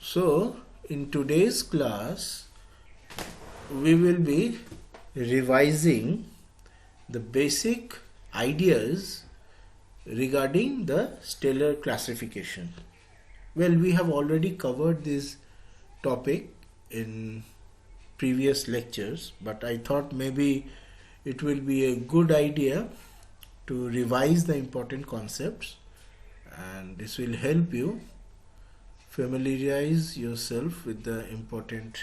So in today's class we will be revising the basic ideas regarding the stellar classification. Well, we have already covered this topic in previous lectures, but I thought maybe it will be a good idea to revise the important concepts, and this will help you familiarize yourself with the important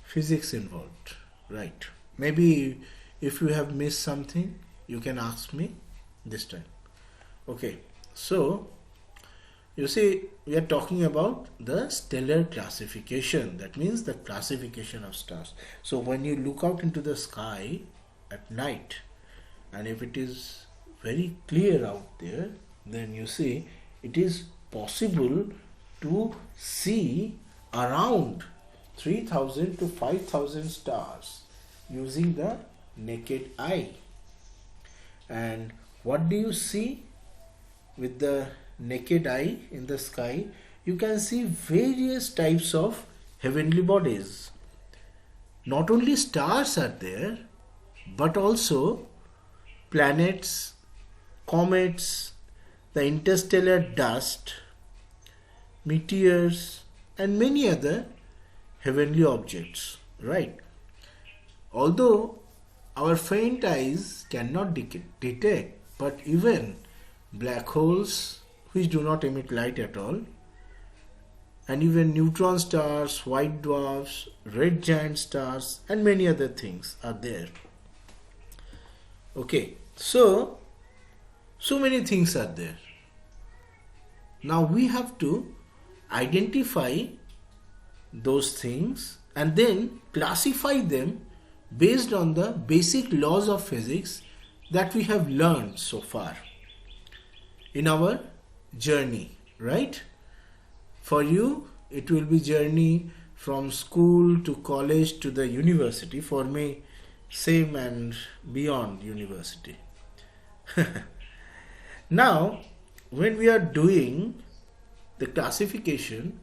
physics involved, right? Maybe if you have missed something, you can ask me this time. Okay, so you see, we are talking about the stellar classification. That means the classification of stars. So when you look out into the sky at night, and if it is very clear out there, then you see it is possible to see around 3000 to 5000 stars using the naked eye. And what do you see with the naked eye in the sky? You can see various types of heavenly bodies. Not only stars are there, but also planets, comets, the interstellar dust, meteors, and many other heavenly objects, right? Although our faint eyes cannot detect, but even black holes which do not emit light at all, and even neutron stars, white dwarfs, red giant stars, and many other things are there. Okay, so many things are there. Now we have to identify those things and then classify them based on the basic laws of physics that we have learned so far in our journey, right? For you, it will be journey from school to college to the university. For me, same and beyond university. Now, when we are doing the classification,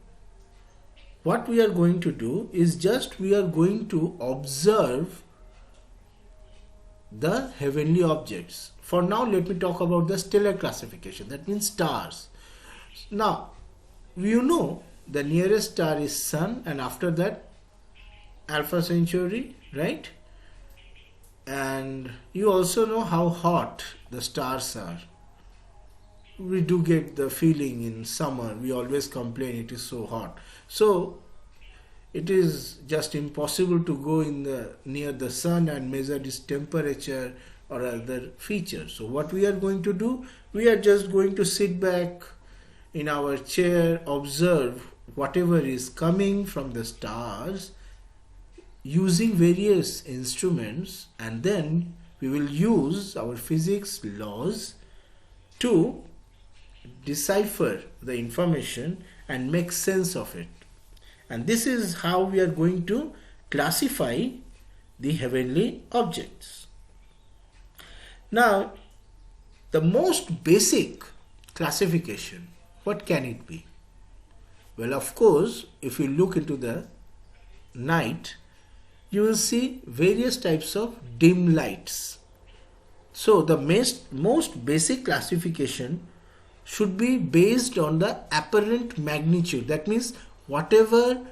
what we are going to do is just we are going to observe the heavenly objects. For now, let me talk about the stellar classification. That means stars. Now, you know the nearest star is Sun, and after that Alpha Centauri, right? And you also know how hot the stars are. We do get the feeling in summer, we always complain it is so hot. So it is just impossible to go near the sun and measure its temperature or other features. So what we are going to do, we are just going to sit back in our chair, observe whatever is coming from the stars using various instruments, and then we will use our physics laws to decipher the information and make sense of it. And this is how we are going to classify the heavenly objects. Now, the most basic classification, what can it be? Well, of course, if you look into the night, you will see various types of dim lights. So the most basic classification should be based on the apparent magnitude. That means whatever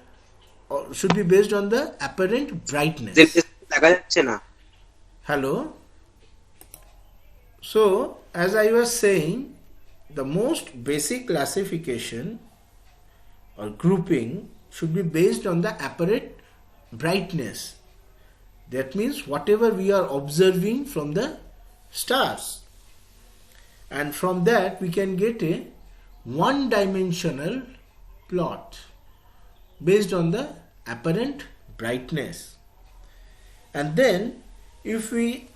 should be based on the apparent brightness. Hello. So as I was saying, the most basic classification or grouping should be based on the apparent brightness. That means whatever we are observing from the stars, and from that we can get a one-dimensional plot based on the apparent brightness. And then if we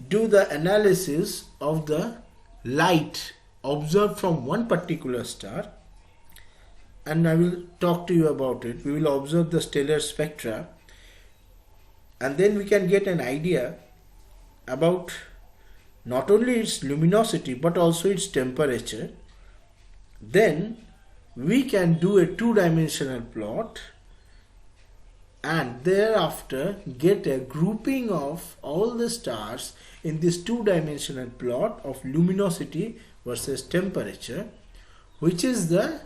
do the analysis of the light observed from one particular star, and I will talk to you about it, we will observe the stellar spectra, and then we can get an idea about not only its luminosity but also its temperature. Then we can do a two-dimensional plot and thereafter get a grouping of all the stars in this two-dimensional plot of luminosity versus temperature, which is the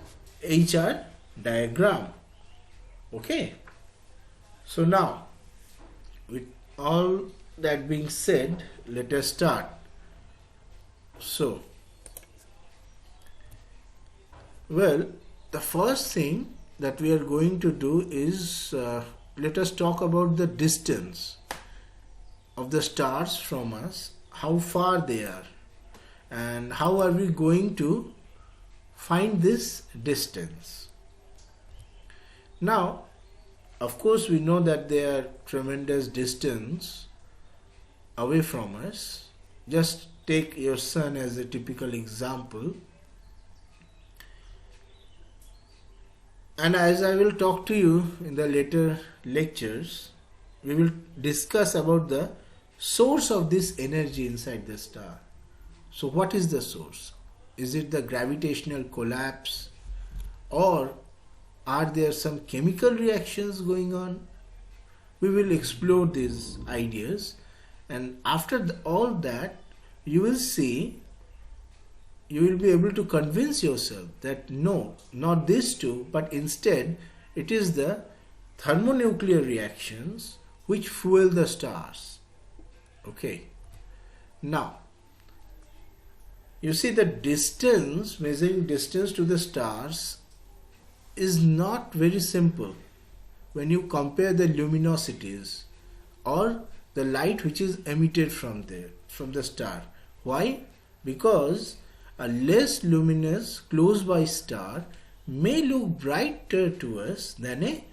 HR diagram. Okay, so now with all that being said, let us start. So, well, the first thing that we are going to do is let us talk about the distance of the stars from us, how far they are, and how are we going to find this distance. Now, of course, we know that they are tremendous distance away from us. Just take your sun as a typical example. And as I will talk to you in the later lectures, we will discuss about the source of this energy inside the star. So what is the source? Is it the gravitational collapse, or are there some chemical reactions going on? We will explore these ideas, and after all that, you will see, you will be able to convince yourself that no, not these two, but instead it is the thermonuclear reactions which fuel the stars. Okay. Now, you see the distance, measuring distance to the stars is not very simple when you compare the luminosities or the light which is emitted from the star. Why? Because a less luminous close by star may look brighter to us than a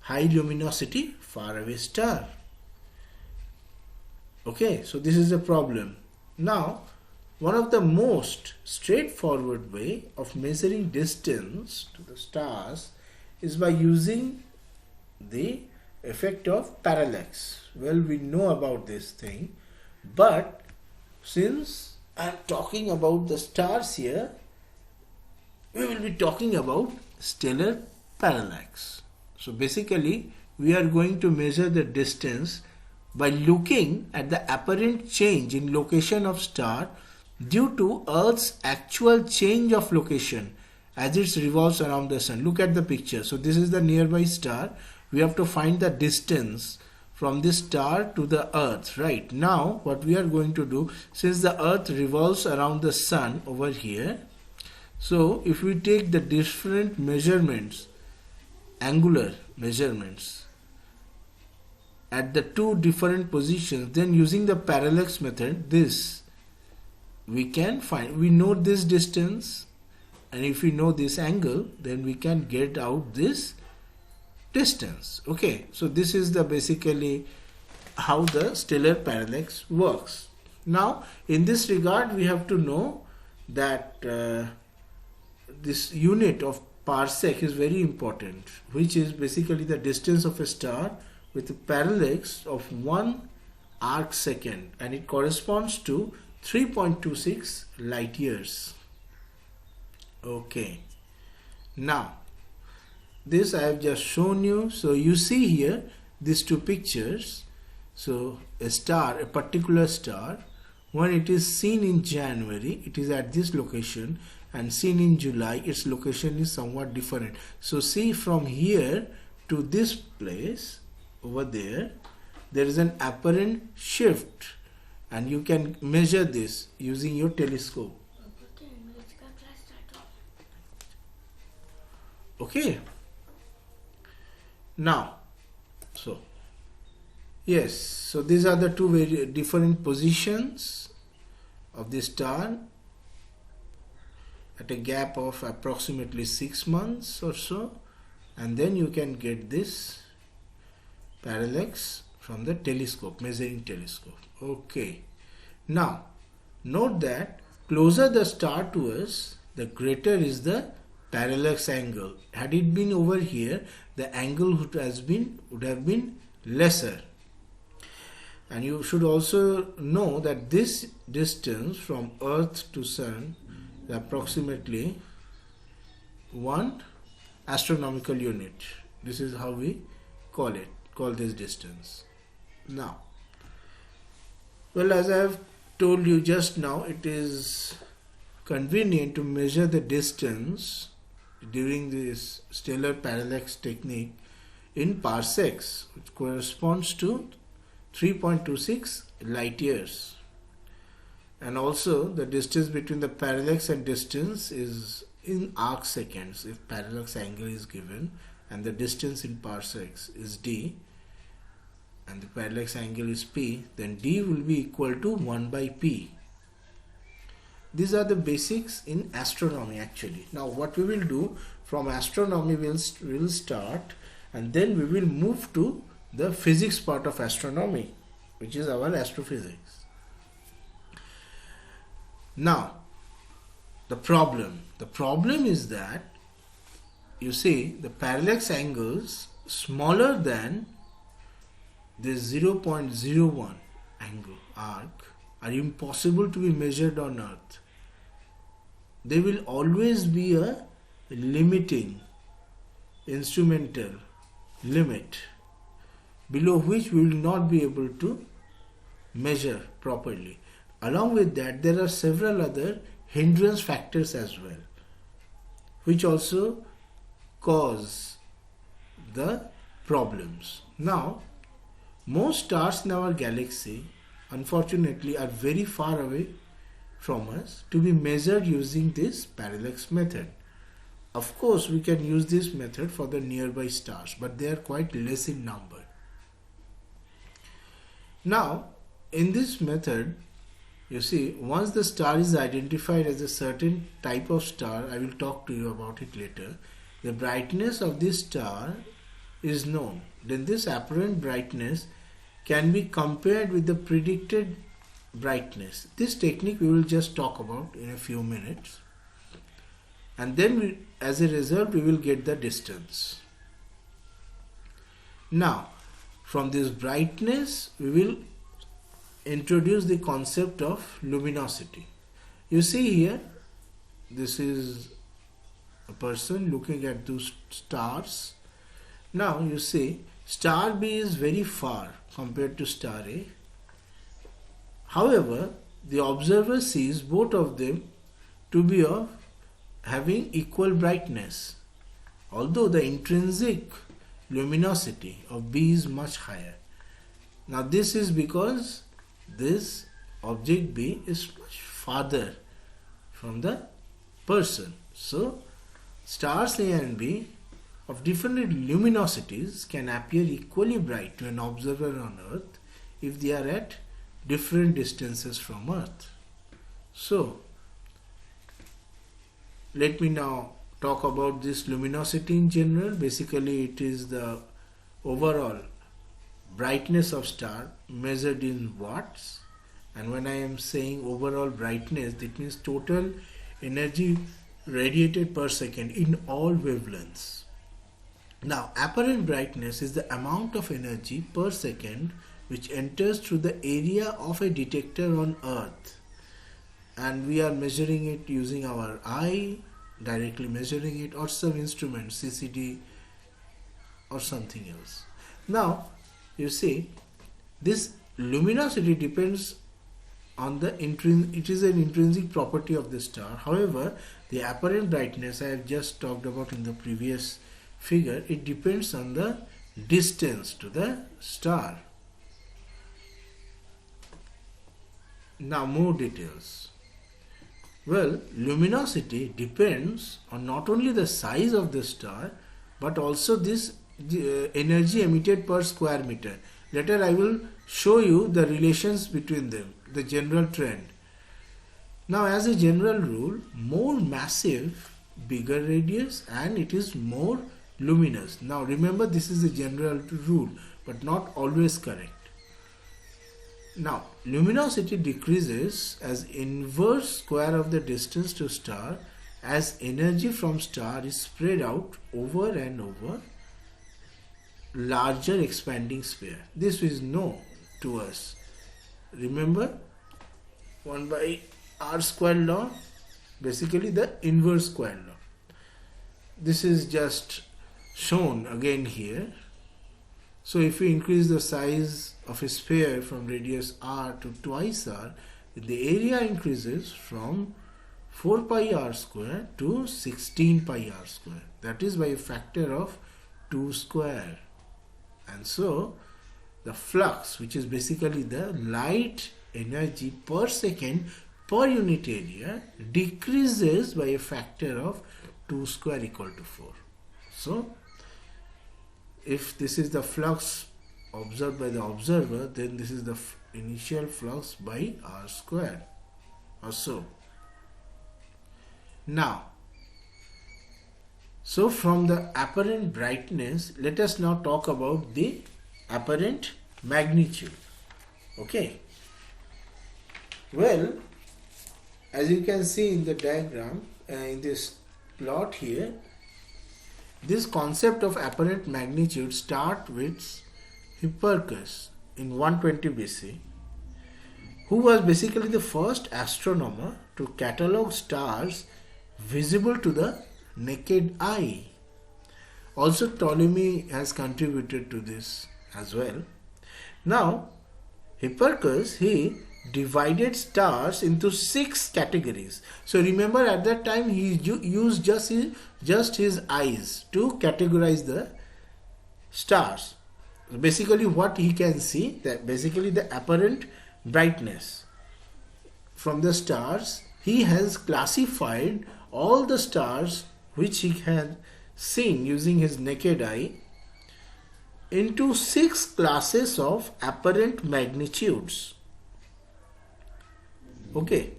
high luminosity far away star. Okay, so this is a problem. Now, one of the most straightforward way of measuring distance to the stars is by using the effect of parallax. Well, we know about this thing, but since I am talking about the stars here, we will be talking about stellar parallax. So basically, we are going to measure the distance by looking at the apparent change in location of star due to Earth's actual change of location as it revolves around the sun. Look at the picture. So this is the nearby star. We have to find the distance from this star to the Earth. Right now, what we are going to do, since the Earth revolves around the sun over here, so if we take the different measurements, angular measurements at the two different positions, then using the parallax method, this we can find, we know this distance, and if we know this angle, then we can get out this distance. Okay, so this is the basically how the stellar parallax works. Now, in this regard, we have to know that this unit of parsec is very important, which is basically the distance of a star with a parallax of 1 arc second, and it corresponds to 3.26 light years. Okay, now this I have just shown you. So you see here these two pictures. So a star, a particular star, when it is seen in January, it is at this location, and seen in July, its location is somewhat different. So see, from here to this place over there, there is an apparent shift, and you can measure this using your telescope. Okay. Now, so yes, so these are the two very different positions of the star at a gap of approximately 6 months or so, and then you can get this parallax from the telescope, measuring telescope. Okay, now note that closer the star to us, the greater is the parallax angle. Had it been over here, the angle would have been lesser. And you should also know that this distance from Earth to Sun is approximately 1 astronomical unit. This is how we call this distance. Now, well, as I have told you just now, it is convenient to measure the distance during this stellar parallax technique in parsecs, which corresponds to 3.26 light years. And also the distance between the parallax and distance is in arc seconds. If parallax angle is given and the distance in parsecs is d and the parallax angle is p, then d will be equal to 1 by p. These are the basics in astronomy actually. Now what we will do, from astronomy we will start, and then we will move to the physics part of astronomy, which is our astrophysics. Now, the problem is that, you see, the parallax angles smaller than this 0.01 angle arc are impossible to be measured on Earth. There will always be a limiting instrumental limit below which we will not be able to measure properly. Along with that, there are several other hindrance factors as well, which also cause the problems. Now, most stars in our galaxy, unfortunately, are very far away from us to be measured using this parallax method. Of course, we can use this method for the nearby stars, but they are quite less in number. Now, in this method, you see, once the star is identified as a certain type of star, I will talk to you about it later, the brightness of this star is known. Then this apparent brightness can be compared with the predicted brightness. This technique we will just talk about in a few minutes. And then as a result, we will get the distance. Now, from this brightness, we will introduce the concept of luminosity. You see here, this is a person looking at those stars. Now you see, star B is very far compared to star A. However, the observer sees both of them to be of having equal brightness, although the intrinsic luminosity of B is much higher. Now this is because this object B is much farther from the person. So, stars A and B of different luminosities can appear equally bright to an observer on Earth if they are at different distances from Earth. So, let me now talk about this luminosity in general. Basically, it is the overall brightness of star measured in watts, and when I am saying overall brightness, that means total energy radiated per second in all wavelengths. Now, apparent brightness is the amount of energy per second which enters through the area of a detector on Earth, and we are measuring it using our eye, directly measuring it, or some instrument, CCD or something else. Now, you see, this luminosity depends on it is an intrinsic property of the star. However, the apparent brightness I have just talked about in the previous figure, it depends on the distance to the star. Now more details. Well, luminosity depends on not only the size of the star, but also this energy emitted per square meter. Later I will show you the relations between them, the general trend. Now, as a general rule, more massive, bigger radius, and it is more luminous. Now remember, this is a general rule, but not always correct. Now, luminosity decreases as inverse square of the distance to star as energy from star is spread out over and over larger expanding sphere. This is known to us. Remember, 1 by r square law, basically the inverse square law. this is just shown again here. So if we increase the size of a sphere from radius r to twice r, the area increases from 4 pi r square to 16 pi r square. That is by a factor of 2 square. And so the flux, which is basically the light energy per second per unit area, decreases by a factor of 2 square equal to 4. So if this is the flux observed by the observer, then this is the initial flux by r square or so. Now, so from the apparent brightness, let us now talk about the apparent magnitude. Okay. Well, as you can see in the diagram, in this plot here, this concept of apparent magnitude starts with Hipparchus in 120 BC, who was basically the first astronomer to catalog stars visible to the naked eye. Also Ptolemy has contributed to this as well. Now Hipparchus, he divided stars into 6 categories. So remember, at that time he used just his eyes to categorize the stars. Basically what he can see, that basically the apparent brightness from the stars, he has classified all the stars which he had seen using his naked eye into 6 classes of apparent magnitudes. Okay.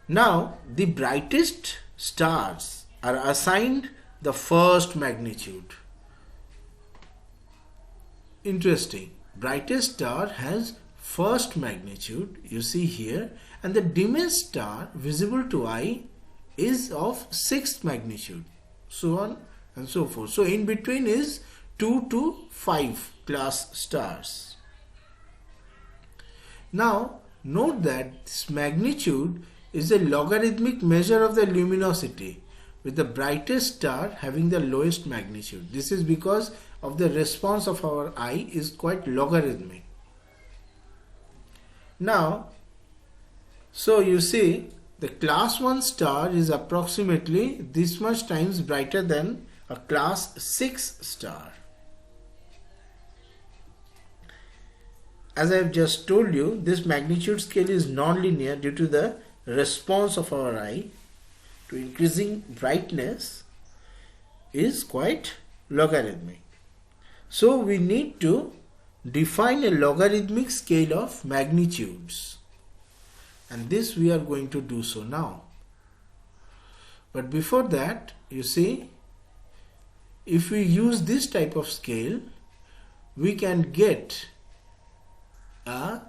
Now the brightest stars are assigned the first magnitude. Interesting. Brightest star has first magnitude, you see here, and the dimmest star visible to eye is of 6th magnitude, so on and so forth. So in between is 2 to 5 class stars. Now note that this magnitude is a logarithmic measure of the luminosity, with the brightest star having the lowest magnitude. This is because of the response of our eye is quite logarithmic. Now, so you see, the class 1 star is approximately this much times brighter than a class 6 star. As I have just told you, this magnitude scale is non-linear due to the response of our eye to increasing brightness is quite logarithmic. So we need to define a logarithmic scale of magnitudes, and this we are going to do so now. But before that, you see, if we use this type of scale, we can get a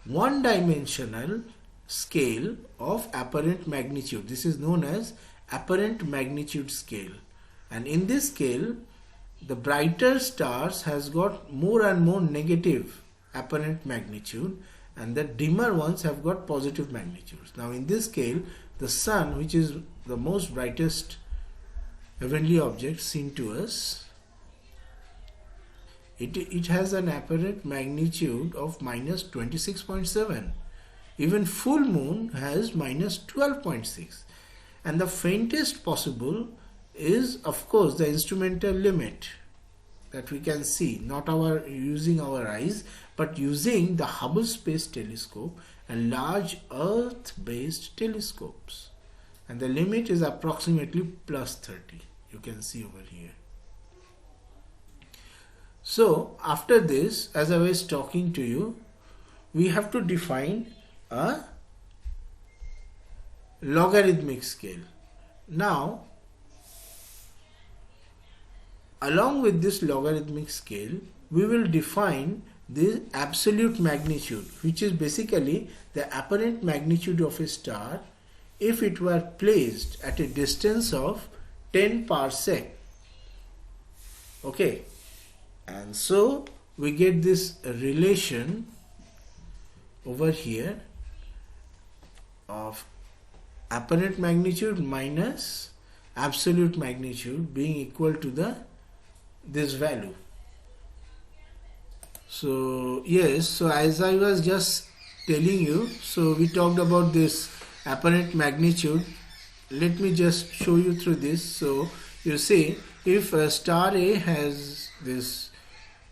one-dimensional scale of apparent magnitude. This is known as apparent magnitude scale, and in this scale the brighter stars has got more and more negative apparent magnitude, and the dimmer ones have got positive magnitudes. Now in this scale, the sun, which is the most brightest heavenly object seen to us, it has an apparent magnitude of minus 26.7. Even full moon has minus 12.6, and the faintest possible is of course the instrumental limit that we can see, not using our eyes, but using the Hubble Space Telescope and large Earth based telescopes, and the limit is approximately plus 30. You can see over here. So after this, as I was talking to you, we have to define a logarithmic scale. Now, along with this logarithmic scale, we will define the absolute magnitude, which is basically the apparent magnitude of a star if it were placed at a distance of 10 parsec. Okay, and so we get this relation over here of apparent magnitude minus absolute magnitude being equal to this value. So yes, so as I was just telling you, so we talked about this apparent magnitude. Let me just show you through this. So you see, if star A has this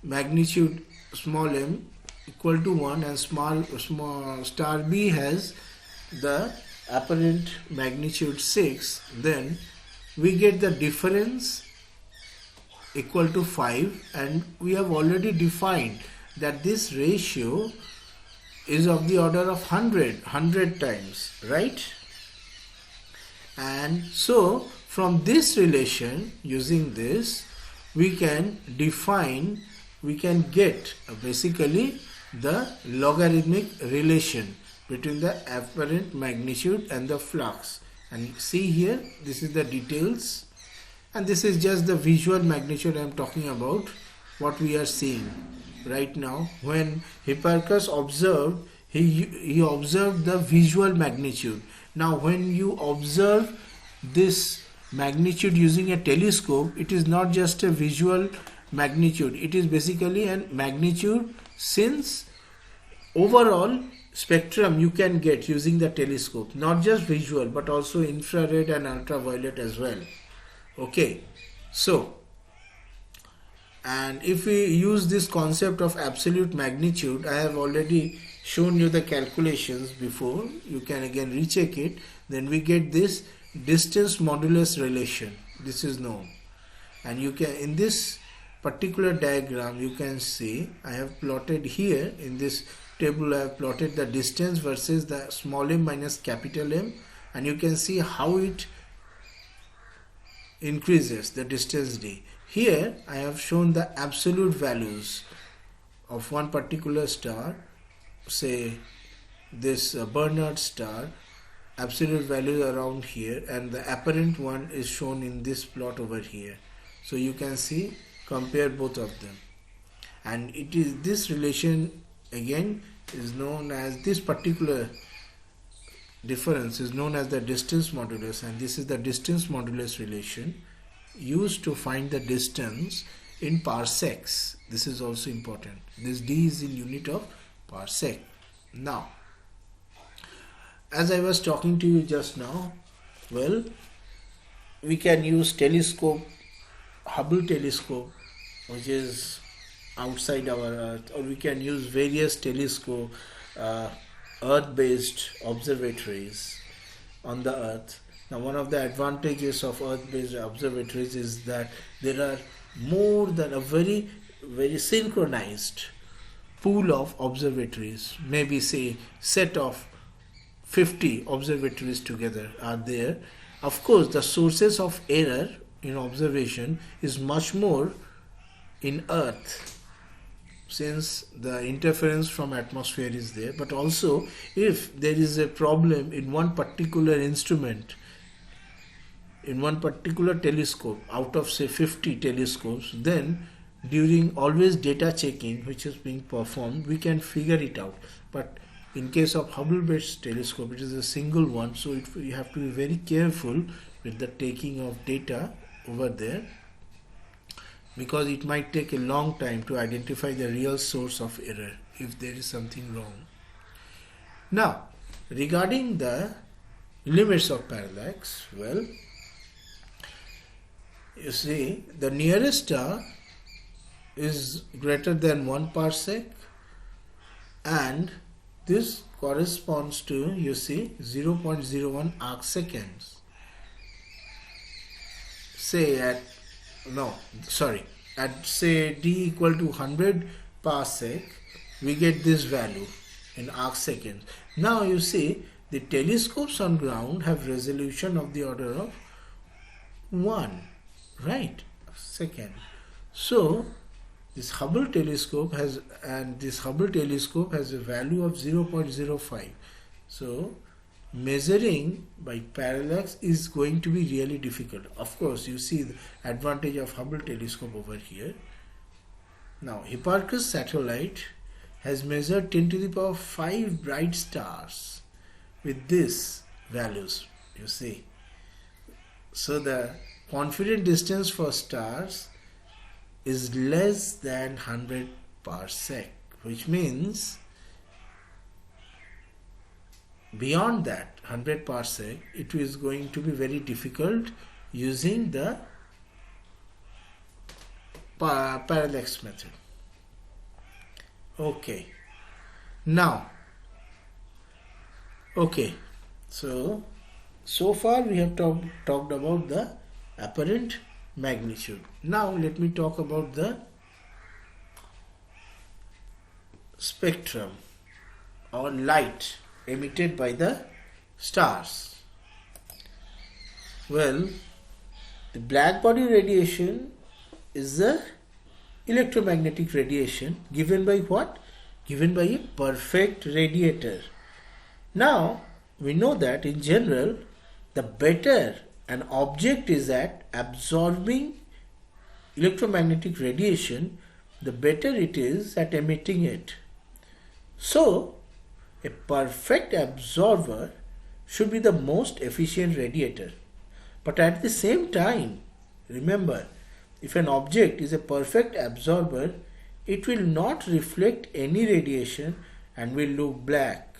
magnitude small m equal to 1 and small star B has the apparent magnitude 6, then we get the difference equal to 5, and we have already defined that this ratio is of the order of 100 times, right? And so from this relation, using this, we can get basically the logarithmic relation between the apparent magnitude and the flux. And see here, this is the details, and this is just the visual magnitude I am talking about, what we are seeing right now. When Hipparchus observed, he observed the visual magnitude. Now when you observe this magnitude using a telescope, it is not just a visual magnitude, it is basically a magnitude, since overall spectrum you can get using the telescope, not just visual but also infrared and ultraviolet as well. Okay, so, and if we use this concept of absolute magnitude, I have already shown you the calculations before, you can again recheck it, then we get this distance modulus relation. This is known, and you can, in this particular diagram, you can see I have plotted here in this table, I have plotted the distance versus the small m minus capital M, and you can see how it increases the distance d. Here I have shown the absolute values of one particular star, say this Barnard star, absolute values around here, and the apparent one is shown in this plot over here. So you can see, compare both of them, and it is this relation again is known as, this particular difference is known as the distance modulus, and this is the distance modulus relation used to find the distance in parsecs. This is also important. This d is in unit of parsec. Now, as I was talking to you just now, well, we can use telescope, Hubble telescope, which is outside our Earth, or we can use various telescope, Earth-based observatories on the Earth. Now, one of the advantages of Earth-based observatories is that there are more than a very synchronized pool of observatories. Maybe say set of 50 observatories together are there. Of course, the sources of error in observation is much more in Earth, since the interference from atmosphere is there, but also if there is a problem in one particular instrument, in one particular telescope out of say 50 telescopes, then during always data checking which is being performed, we can figure it out. But in case of Hubble based telescope, it is a single one, so you have to be very careful with the taking of data over there, because it might take a long time to identify the real source of error if there is something wrong. Now, regarding the limits of parallax, well, you see the nearest star is greater than 1 parsec, and this corresponds to, you see, 0.01 arc seconds. Say at say d equal to 100 parsec, we get this value in arc seconds. Now you see the telescopes on ground have resolution of the order of 1, right, second. So this Hubble telescope has, and this Hubble telescope has a value of 0.05. So measuring by parallax is going to be really difficult. Of course, you see the advantage of Hubble telescope over here. Now, Hipparchus satellite has measured 10 to the power 5 bright stars with these values, you see. So the confidence distance for stars is less than 100 parsec, which means beyond that 100 parsec it is going to be very difficult using the parallax method. Okay, now so far we have talked about the apparent magnitude. Now let me talk about the spectrum or light emitted by the stars. Well, the blackbody radiation is the electromagnetic radiation given by what? Given by a perfect radiator. Now, we know that in general, the better an object is at absorbing electromagnetic radiation, the better it is at emitting it. So, a perfect absorber should be the most efficient radiator. But at the same time, remember, if an object is a perfect absorber, it will not reflect any radiation and will look black.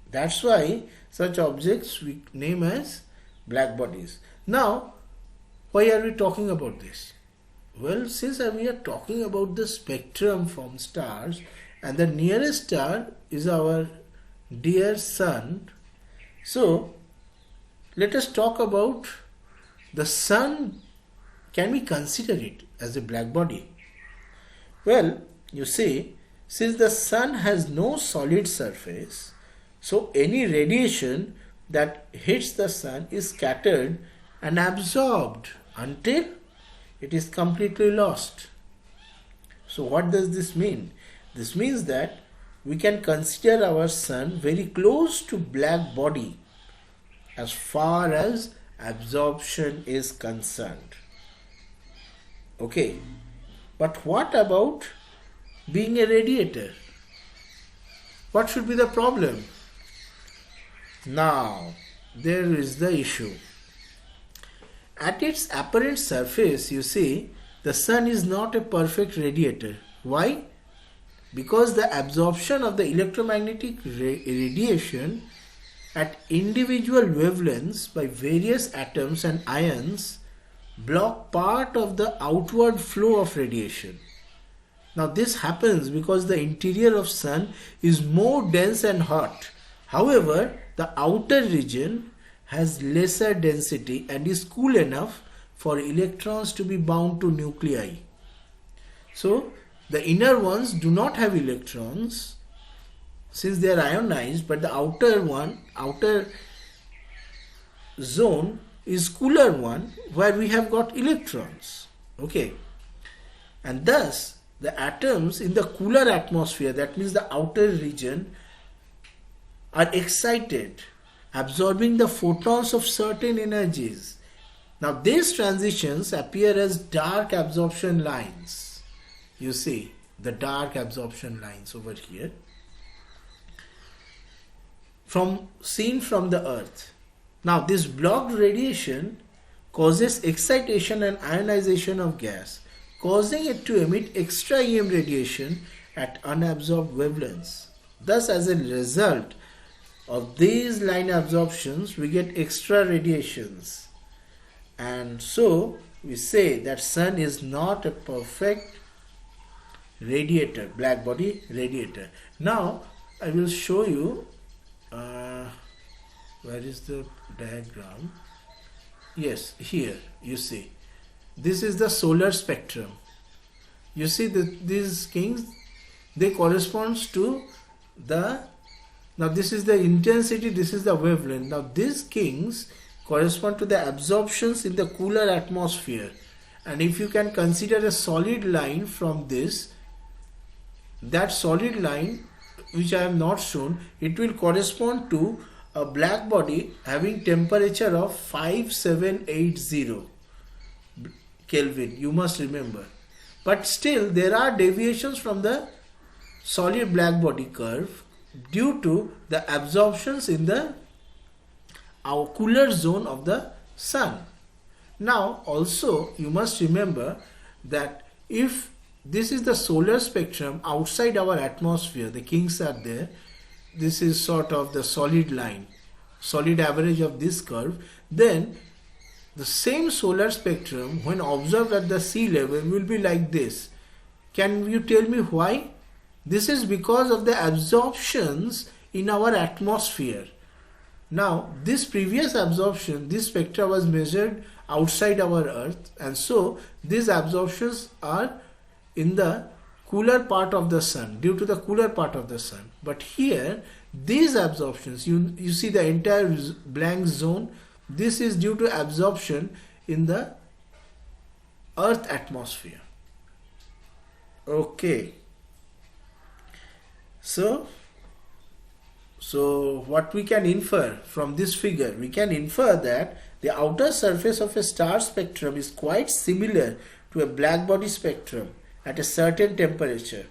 That's why such objects we name as black bodies. Now, why are we talking about this? Well, since we are talking about the spectrum from stars, and the nearest star is our dear sun, so let us talk about the sun. Can we consider it as a black body? Well, you see, since the sun has no solid surface, so any radiation that hits the sun is scattered and absorbed until it is completely lost. So what does this mean? This means that we can consider our sun very close to black body as far as absorption is concerned. Okay, but what about being a radiator? What should be the problem? Now, there is the issue. At its apparent surface, you see, the sun is not a perfect radiator. Why? Because the absorption of the electromagnetic radiation at individual wavelengths by various atoms and ions block part of the outward flow of radiation. Now this happens because the interior of sun is more dense and hot. However, the outer region has lesser density and is cool enough for electrons to be bound to nuclei. So the inner ones do not have electrons since they are ionized, but the outer zone is cooler one where we have got electrons. Okay, and thus the atoms in the cooler atmosphere, that means the outer region, are excited, absorbing the photons of certain energies. Now these transitions appear as dark absorption lines. You see the dark absorption lines over here seen from the earth. Now this blocked radiation causes excitation and ionization of gas, causing it to emit extra EM radiation at unabsorbed wavelengths. Thus, as a result of these line absorptions, we get extra radiations. And so we say that sun is not a perfect radiator, black body radiator. Now I will show you where is the diagram? Yes, here you see. This is the solar spectrum. You see these kings, they corresponds to the, now this is the intensity, this is the wavelength. Now these kings correspond to the absorptions in the cooler atmosphere. And if you can consider a solid line from this, that solid line which I have not shown, it will correspond to a black body having temperature of 5780 Kelvin, you must remember. But still there are deviations from the solid black body curve due to the absorptions in the cooler zone of the sun. Now also you must remember that if this is the solar spectrum outside our atmosphere, the kings are there, this is sort of the solid line, solid average of this curve, then the same solar spectrum when observed at the sea level will be like this. Can you tell me why? This is because of the absorptions in our atmosphere. Now this previous absorption, this spectra was measured outside our Earth, and so these absorptions are in the cooler part of the sun, due to the cooler part of the sun. But here these absorptions, you see the entire blank zone, this is due to absorption in the Earth atmosphere. Okay. So what we can infer from this figure? We can infer that the outer surface of a star spectrum is quite similar to a blackbody spectrum at a certain temperature.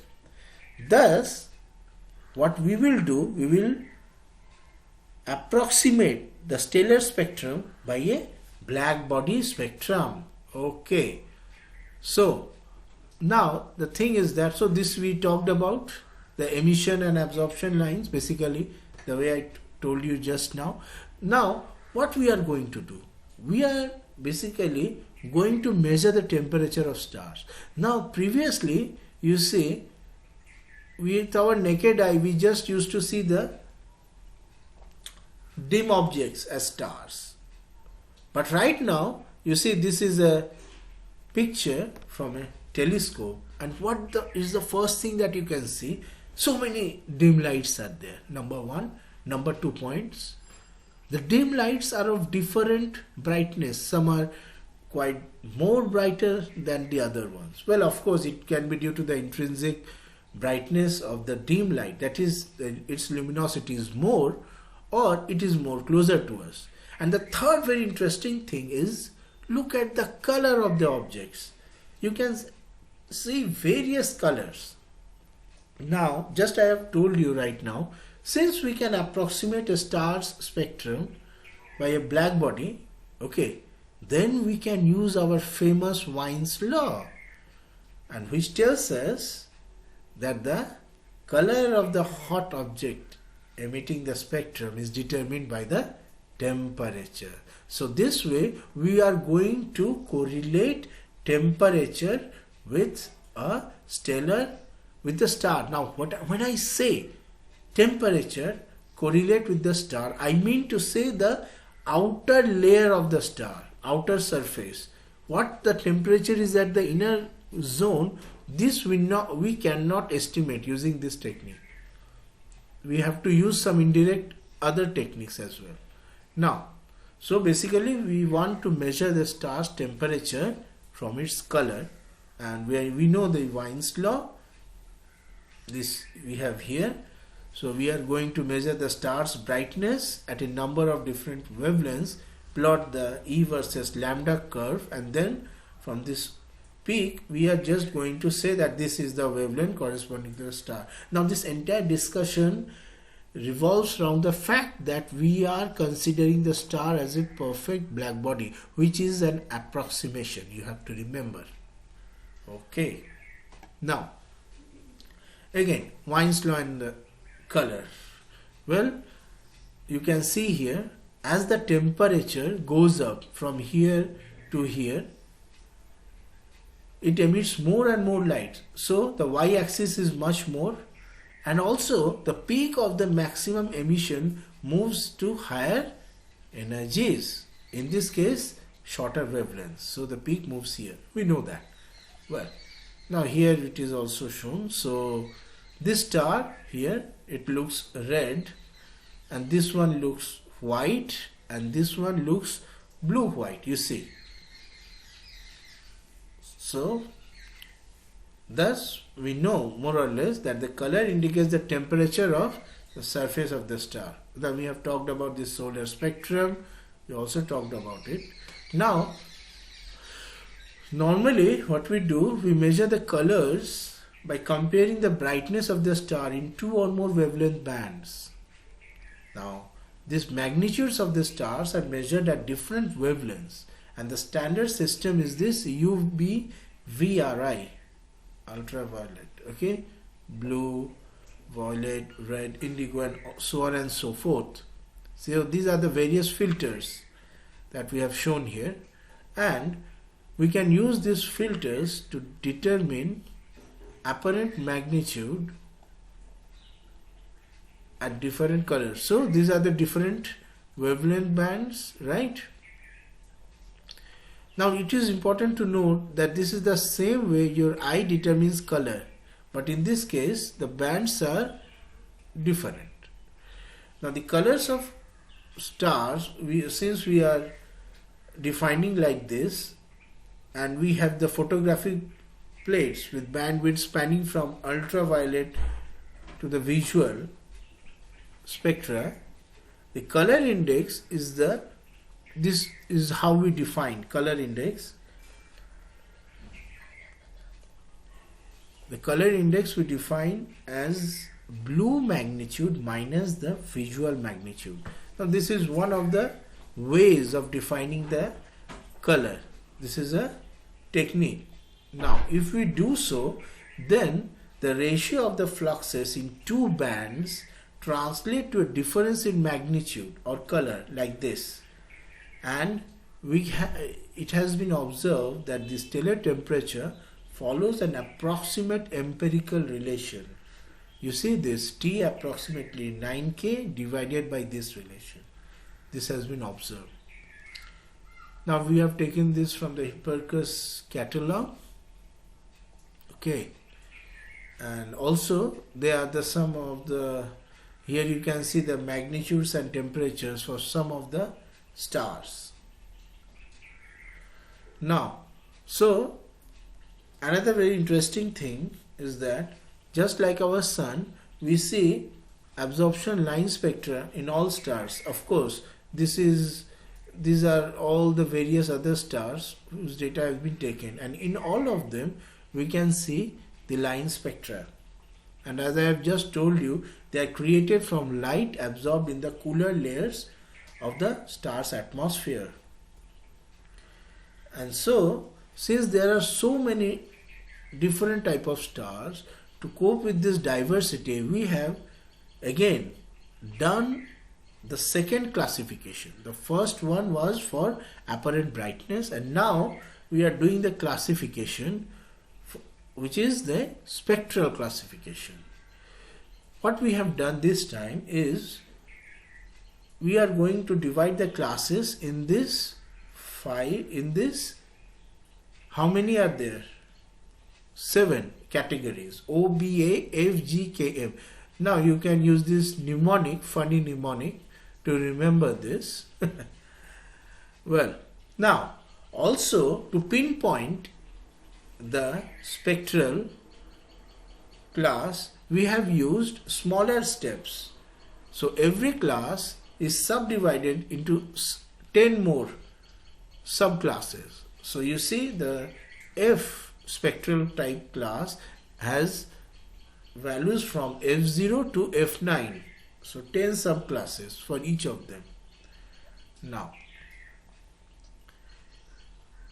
Thus, what we will do, we will approximate the stellar spectrum by a blackbody spectrum. Okay. So, now the thing is that, so this we talked about the emission and absorption lines, basically the way I told you just now. Now what we are going to do? We are basically going to measure the temperature of stars. Now previously, you see, with our naked eye we just used to see the dim objects as stars. But right now, you see, this is a picture from a telescope, and what is the first thing that you can see? So many dim lights are there. Number one. Number 2 points. The dim lights are of different brightness. Some are quite more brighter than the other ones. Well, of course, it can be due to the intrinsic brightness of the dim light. That is, its luminosity is more, or it is more closer to us. And the third very interesting thing is, look at the color of the objects. You can see various colors. Now, just I have told you right now, since we can approximate a star's spectrum by a blackbody, okay, then we can use our famous Wien's law, and which tells us that the color of the hot object emitting the spectrum is determined by the temperature. So this way we are going to correlate temperature with a stellar, with the star. Now when I say temperature correlate with the star, I mean to say the outer layer of the star, outer surface. What the temperature is at the inner zone, this we cannot estimate using this technique. We have to use some indirect other techniques as well. Now, so basically we want to measure the star's temperature from its color, and we know the Wien's law. This we have here. So we are going to measure the star's brightness at a number of different wavelengths, plot the E versus lambda curve, and then from this peak we are just going to say that this is the wavelength corresponding to the star. Now this entire discussion revolves around the fact that we are considering the star as a perfect black body, which is an approximation, you have to remember. Okay. Now again, Wien's law and the color. Well, you can see here, as the temperature goes up from here to here, it emits more and more light. So the y-axis is much more, and also the peak of the maximum emission moves to higher energies. In this case, shorter wavelengths. So the peak moves here. We know that. Well, now here it is also shown. So this star here, it looks red, and this one looks white, and this one looks blue-white, you see. So thus we know more or less that the color indicates the temperature of the surface of the star. Then we have talked about the solar spectrum, we also talked about it. Now normally what we do, we measure the colors by comparing the brightness of the star in 2 or more wavelength bands. Now these magnitudes of the stars are measured at different wavelengths, And the standard system is this UVVRI, ultraviolet, okay, blue, violet, red, indigo, and so on and so forth. So these are the various filters that we have shown here, and we can use these filters to determine apparent magnitude at different colors. So these are the different wavelength bands, right? Now it is important to note that this is the same way your eye determines color, but in this case the bands are different. Now the colors of stars, since we are defining like this, and we have the photographic plates with bandwidth spanning from ultraviolet to the visual spectra, the color index is this is how we define color index. The color index we define as blue magnitude minus the visual magnitude. Now this is one of the ways of defining the color. This is a technique. Now if we do so, then the ratio of the fluxes in two bands translate to a difference in magnitude or color like this. And it has been observed that the stellar temperature follows an approximate empirical relation. You see this T approximately 9K divided by this relation. This has been observed. Now we have taken this from the Hipparchus catalog. Okay. And also there are the sum of the, here you can see the magnitudes and temperatures for some of the stars. Now, so another very interesting thing is that just like our sun, we see absorption line spectra in all stars. Of course, these are all the various other stars whose data has been taken, and in all of them we can see the line spectra. And as I have just told you, they are created from light absorbed in the cooler layers of the star's atmosphere. And so, since there are so many different type of stars, to cope with this diversity, we have again done the second classification. The first one was for apparent brightness, and now we are doing the classification which is the spectral classification. What we have done this time is we are going to divide the classes in this how many are there? 7 categories, OBAFGKM. Now you can use this mnemonic, funny mnemonic, to remember this. Well, now also to pinpoint the spectral class, we have used smaller steps. So every class is subdivided into 10 more subclasses. So you see the F spectral type class has values from F0 to F9. So 10 subclasses for each of them. Now,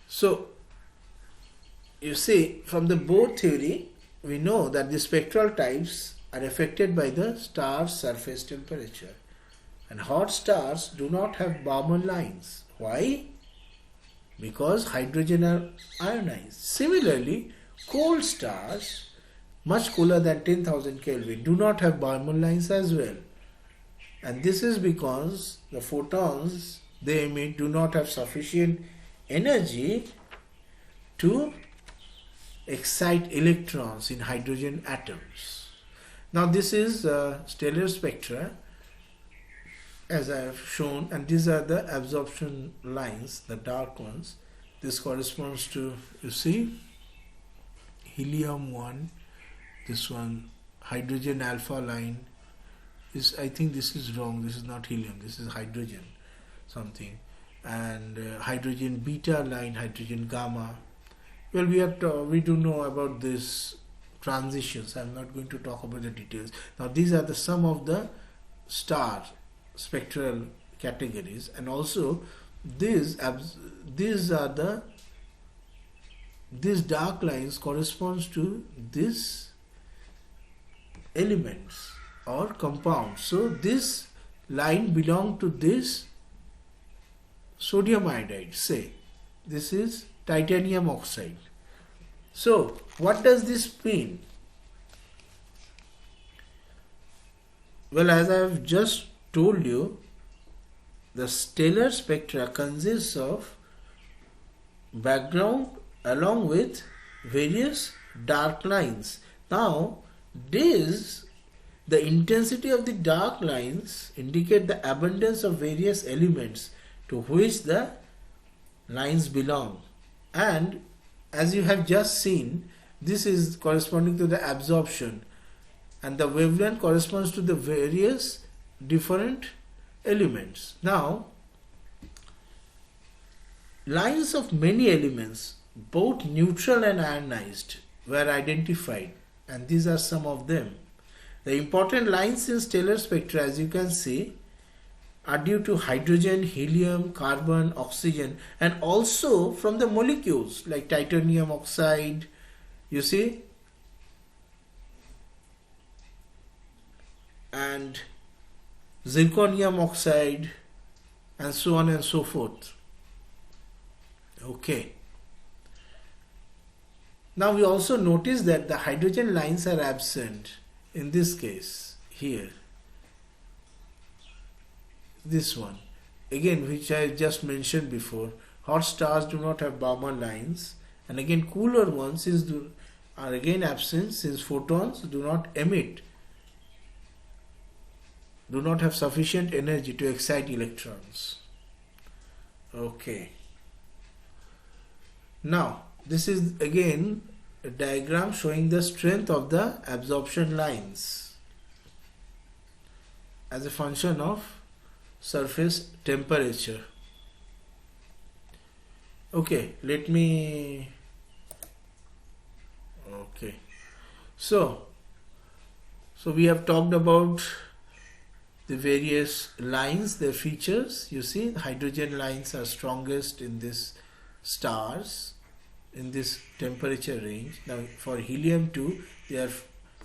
so you see from the Bohr theory, we know that the spectral types are affected by the star's surface temperature. And hot stars do not have Bauman lines. Why? Because hydrogen are ionized. Similarly, cold stars, much cooler than 10,000 Kelvin, do not have Bauman lines as well. And this is because the photons they emit do not have sufficient energy to excite electrons in hydrogen atoms. Now this is stellar spectra as I have shown, and these are the absorption lines, the dark ones. This corresponds to, you see, helium 1, this one, hydrogen alpha line is, I think this is wrong, this is not helium, this is hydrogen something, and hydrogen beta line, hydrogen gamma. Well, we do know about this transitions. I am not going to talk about the details. Now these are the sum of the star spectral categories, and also these dark lines corresponds to these elements or compounds. So this line belong to this sodium iodide, say this is titanium oxide. So what does this mean? Well, as I have just told you, the stellar spectra consists of background along with various dark lines. Now, the intensity of the dark lines indicate the abundance of various elements to which the lines belong. And as you have just seen, this is corresponding to the absorption, and the wavelength corresponds to the various different elements. Now, lines of many elements, both neutral and ionized, were identified, and these are some of them. The important lines in stellar spectra, as you can see, are due to hydrogen, helium, carbon, oxygen, and also from the molecules like titanium oxide, you see, and zirconium oxide, and so on and so forth. Okay. Now we also notice that the hydrogen lines are absent in this case here. This one, again, which I just mentioned before, hot stars do not have Balmer lines, and again cooler ones are again absent since photons do not have sufficient energy to excite electrons. Okay. Now, this is again a diagram showing the strength of the absorption lines as a function of surface temperature. Okay, so we have talked about the various lines, their features. You see, the hydrogen lines are strongest in this stars, in this temperature range. Now for helium 2, they are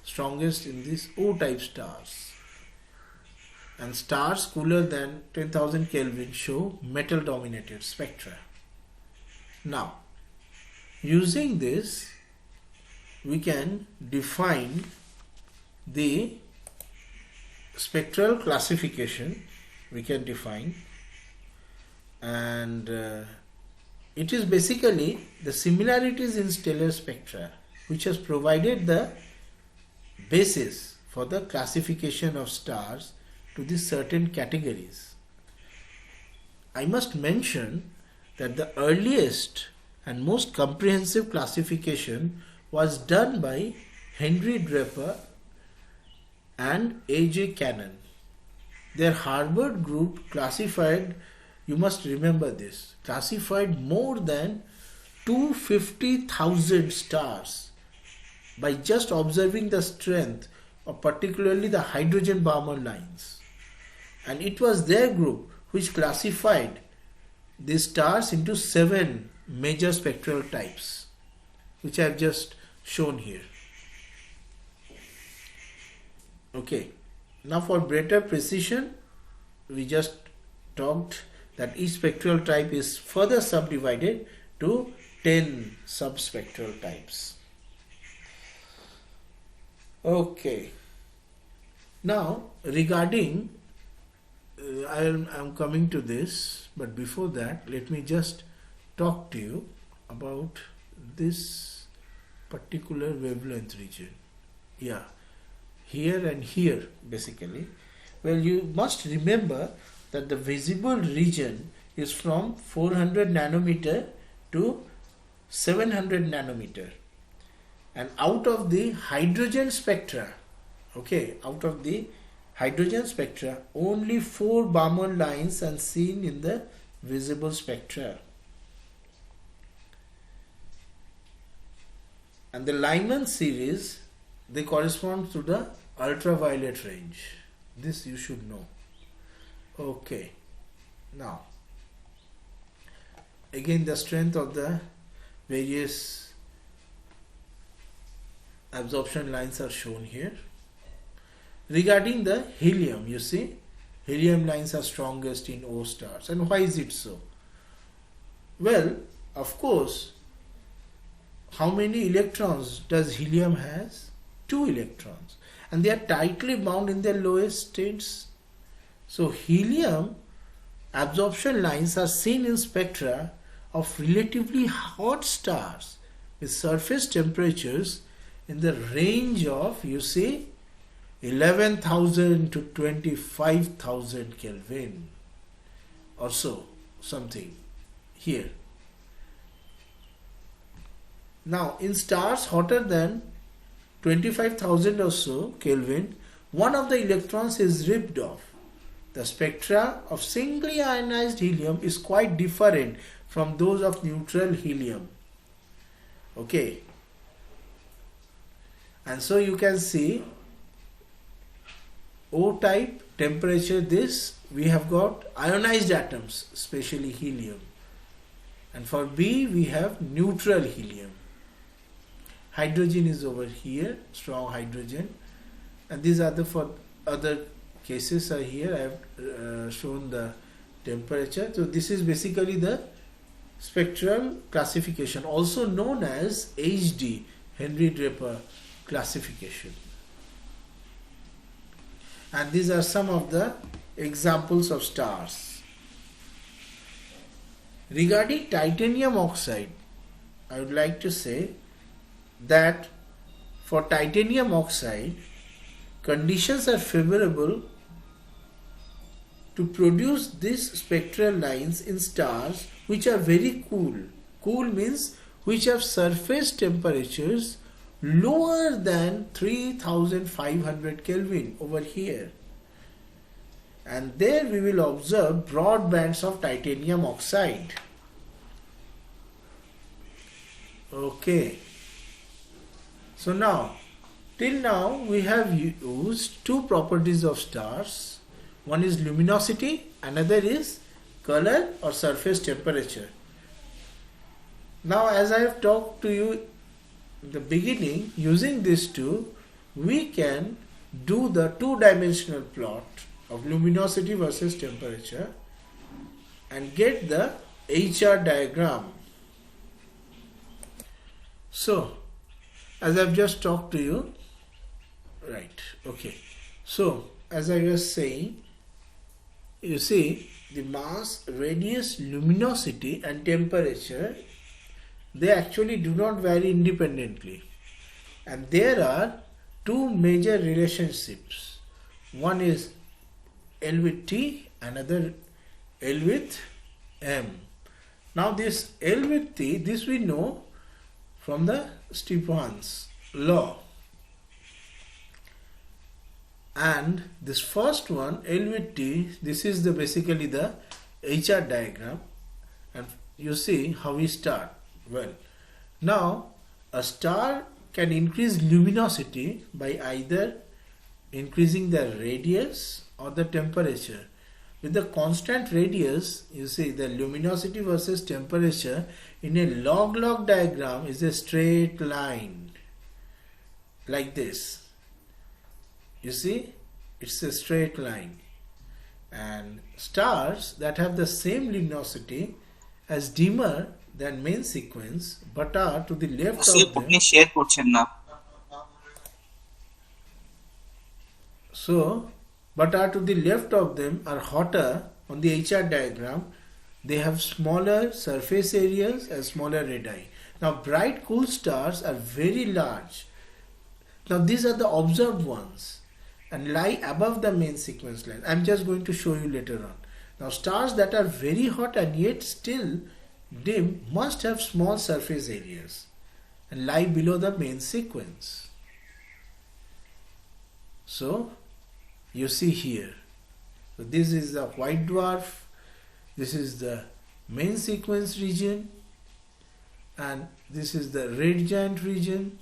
strongest in these O-type stars. And stars cooler than 10,000 Kelvin show metal-dominated spectra. Now, using this, we can define the spectral classification. And it is basically the similarities in stellar spectra which has provided the basis for the classification of stars to these certain categories. I must mention that the earliest and most comprehensive classification was done by Henry Draper and A.J. Cannon. Their Harvard group classified, you must remember this, classified more than 250,000 stars by just observing the strength of particularly the hydrogen Balmer lines. And it was their group which classified these stars into 7 major spectral types, which I have just shown here. Okay, now for better precision, we just talked that each spectral type is further subdivided to 10 subspectral types. Okay, now regarding I am coming to this, but before that, let me just talk to you about this particular wavelength region. Yeah, here and here basically. Well, you must remember that the visible region is from 400 nanometer to 700 nanometer. And out of the hydrogen spectra, only 4 Balmer lines are seen in the visible spectra. And the Lyman series, they correspond to the ultraviolet range. This you should know. Okay. Now, again the strength of the various absorption lines are shown here. Regarding the helium, you see, helium lines are strongest in O stars. And why is it so? Well, of course, how many electrons does helium has? 2 electrons. And they are tightly bound in their lowest states. So helium absorption lines are seen in spectra of relatively hot stars with surface temperatures in the range of, you see, 11,000 to 25,000 Kelvin or so, something here. Now, in stars hotter than 25,000 or so Kelvin, one of the electrons is ripped off. The spectra of singly ionized helium is quite different from those of neutral helium. Okay. And so you can see O type temperature, this we have got ionized atoms, especially helium. And for B we have neutral helium. Hydrogen is over here, strong hydrogen. And these are the for other cases are here. I have shown the temperature. So this is basically the spectral classification, also known as HD, Henry Draper classification. And these are some of the examples of stars. Regarding titanium oxide, I would like to say that for titanium oxide, conditions are favorable to produce these spectral lines in stars which are very cool. Cool means which have surface temperatures lower than 3500 Kelvin over here. And there we will observe broad bands of titanium oxide. Okay. So now, till now we have used two properties of stars. One is luminosity, another is color or surface temperature. Now, as I have talked to you in the beginning, using these two, we can do the two-dimensional plot of luminosity versus temperature and get the HR diagram. So, as I've just talked to you, right, okay. So, as I was saying, you see the mass, radius, luminosity and temperature, they actually do not vary independently. And there are two major relationships. One is L with T, another L with M. Now this L with T, this we know from the Stefan's law. And this first one, L with T, this is the basically the HR diagram. And you see how we start. Well, now a star can increase luminosity by either increasing the radius or the temperature. With the constant radius, you see the luminosity versus temperature in a log-log diagram is a straight line like this. You see, it's a straight line. And stars that have the same luminosity as dimmer than main sequence but are to the left of them. But are to the left of them are hotter on the HR diagram. They have smaller surface areas and smaller radii. Now bright cool stars are very large. Now these are the observed ones and lie above the main sequence line. I am just going to show you later on. Now stars that are very hot and yet still dim must have small surface areas and lie below the main sequence. So you see here, so this is the white dwarf, this is the main sequence region, and this is the red giant region.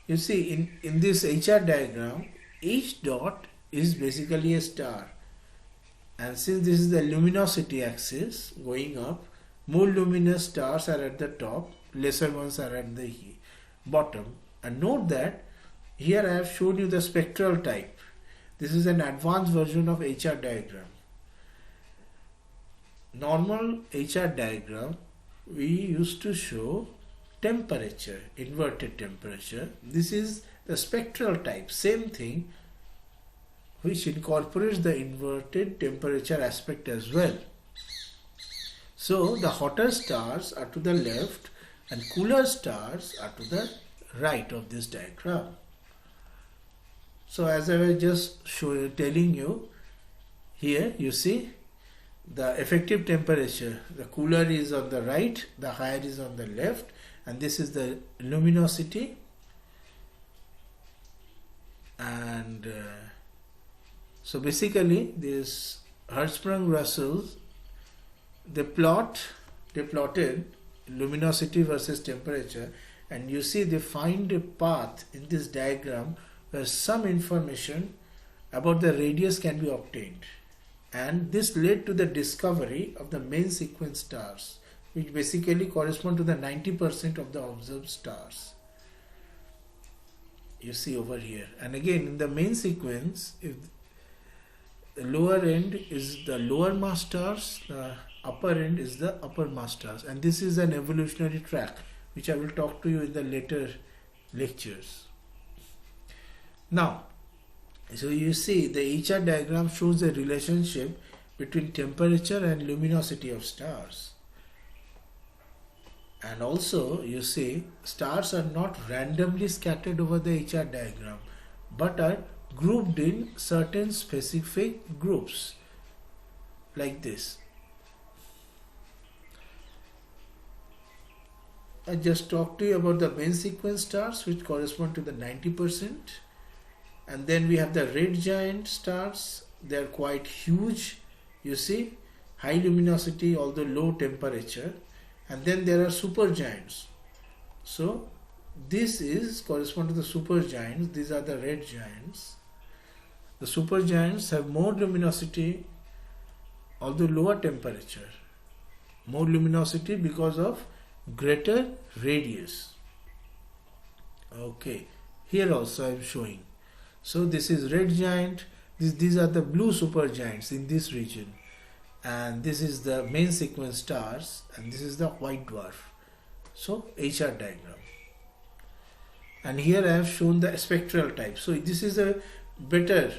You see in this HR diagram, each dot is basically a star. And since this is the luminosity axis going up, more luminous stars are at the top, lesser ones are at the bottom. And note that here I have shown you the spectral type. This is an advanced version of HR diagram. Normal HR diagram, we used to show temperature, inverted temperature. This is the spectral type, same thing, which incorporates the inverted temperature aspect as well. So the hotter stars are to the left and cooler stars are to the right of this diagram. So as I was just telling you, here you see the effective temperature, the cooler is on the right, the higher is on the left, and this is the luminosity. And so basically this Hertzsprung-Russell, they plotted luminosity versus temperature, and you see they find a path in this diagram where some information about the radius can be obtained. And this led to the discovery of the main sequence stars, which basically correspond to the 90% of the observed stars. You see over here. And again, in the main sequence, if the lower end is the lower mass stars, the upper end is the upper mass stars. And this is an evolutionary track, which I will talk to you in the later lectures. Now, so you see the HR diagram shows a relationship between temperature and luminosity of stars. And also you see stars are not randomly scattered over the HR diagram, but are grouped in certain specific groups like this. I just talked to you about the main sequence stars, which correspond to the 90%. And then we have the red giant stars. They are quite huge, you see, high luminosity although low temperature. And then there are supergiants. So this is correspond to the supergiants. These are the red giants. The supergiants have more luminosity although lower temperature. More luminosity because of greater radius. Okay, here also I am showing. So this is red giant, these are the blue supergiants in this region, and this is the main sequence stars, and this is the white dwarf. So HR diagram. And here I have shown the spectral type. So this is a better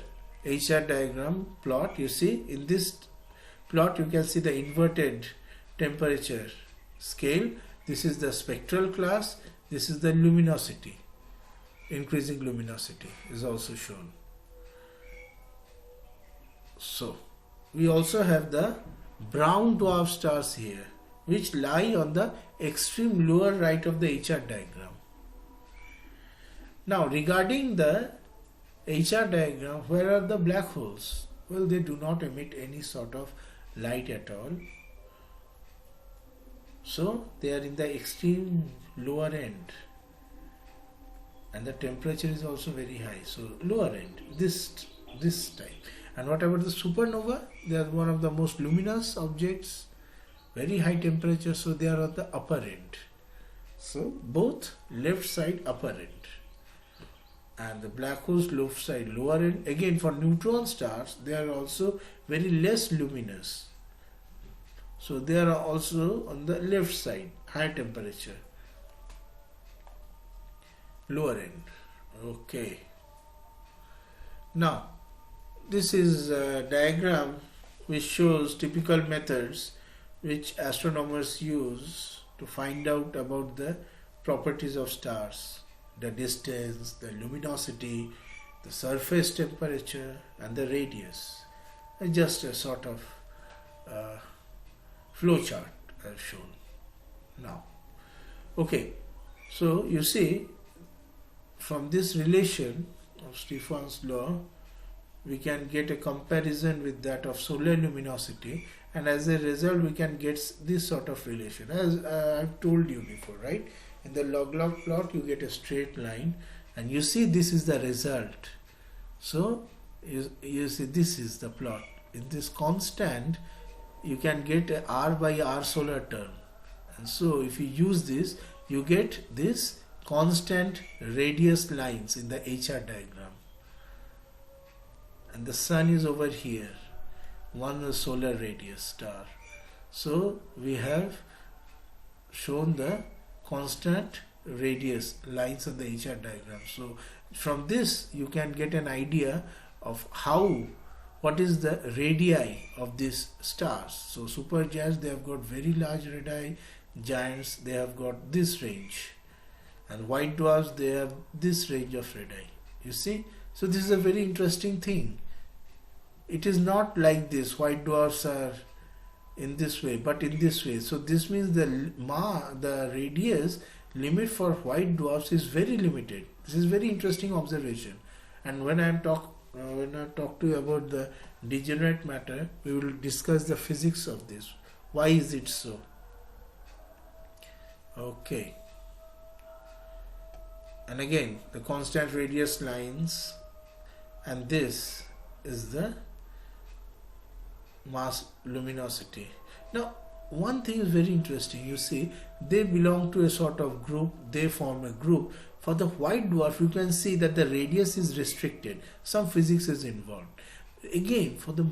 HR diagram plot. You see in this plot you can see the inverted temperature scale. This is the spectral class, this is the luminosity. Increasing luminosity is also shown. So we also have the brown dwarf stars here, which lie on the extreme lower right of the HR diagram. Now regarding the HR diagram, where are the black holes? Well, they do not emit any sort of light at all. So they are in the extreme lower end. And the temperature is also very high, so lower end, this type. And what about the supernova? They are one of the most luminous objects, very high temperature, so they are at the upper end. So both left side upper end, and the black holes left side lower end. Again, for neutron stars, they are also very less luminous, so they are also on the left side, high temperature. Lower end. Okay. Now, this is a diagram which shows typical methods which astronomers use to find out about the properties of stars. The distance, the luminosity, the surface temperature, and the radius. Just a sort of flow chart I have shown now. Okay. So, you see, from this relation of Stefan's law, we can get a comparison with that of solar luminosity, and as a result we can get this sort of relation, as I've told you before, right? In the log-log plot you get a straight line, and you see this is the result. So you see this is the plot. in this constant you can get a R by R solar term, and so if you use this you get this constant radius lines in the HR diagram, and the sun is over here, one solar radius star. So we have shown the constant radius lines on the HR diagram. So from this you can get an idea of what is the radii of these stars. So supergiants, they have got very large radii, giants, they have got this range, and white dwarfs, they have this range of radii. You see, so this is a very interesting thing. It is not like this, white dwarfs are in this way, but in this way. So this means the radius limit for white dwarfs is very limited. This is very interesting observation. And when I talk to you about the degenerate matter, we will discuss the physics of this. Why is it so? Okay. And again, the constant radius lines, and this is the mass luminosity. Now, one thing is very interesting. You see, they belong to a sort of group, they form a group. For the white dwarf, you can see that the radius is restricted. Some physics is involved. Again, for the